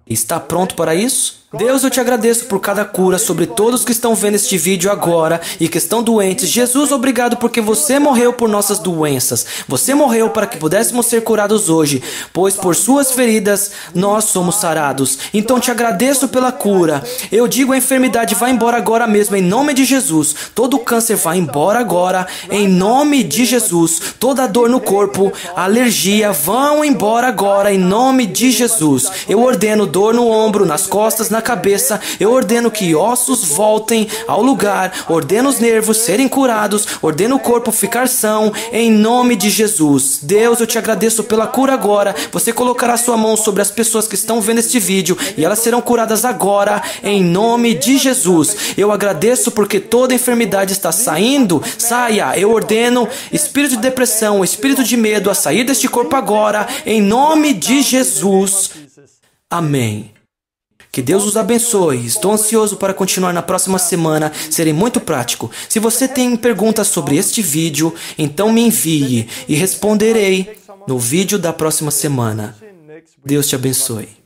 Está pronto para isso? Deus, eu te agradeço por cada cura sobre todos que estão vendo este vídeo agora e que estão doentes. Jesus, obrigado porque você morreu por nossas doenças. Você morreu para que pudéssemos ser curados hoje, pois por suas feridas nós somos sarados. Então te agradeço pela cura. Eu digo a enfermidade vai embora agora mesmo, em nome de Jesus. Todo câncer vai embora agora, em nome de Jesus. Toda dor no corpo, alergia, vão embora agora, em nome de Jesus. Eu ordeno dor no ombro, nas costas, na cabeça. Eu ordeno que ossos voltem ao lugar. Ordeno os nervos serem curados. Ordeno o corpo ficar são, em nome de Jesus. Deus, eu te agradeço pela cura agora. Você colocará sua mão sobre as pessoas que estão vendo este vídeo e elas serão curadas agora, em nome de Jesus. Eu agradeço porque toda enfermidade está saindo. Saia. Eu ordeno espírito de depressão, espírito de medo a sair deste corpo agora, em nome de Jesus. Amém. Que Deus os abençoe. Estou ansioso para continuar na próxima semana. Serei muito prático. Se você tem perguntas sobre este vídeo, então me envie e responderei no vídeo da próxima semana. Deus te abençoe.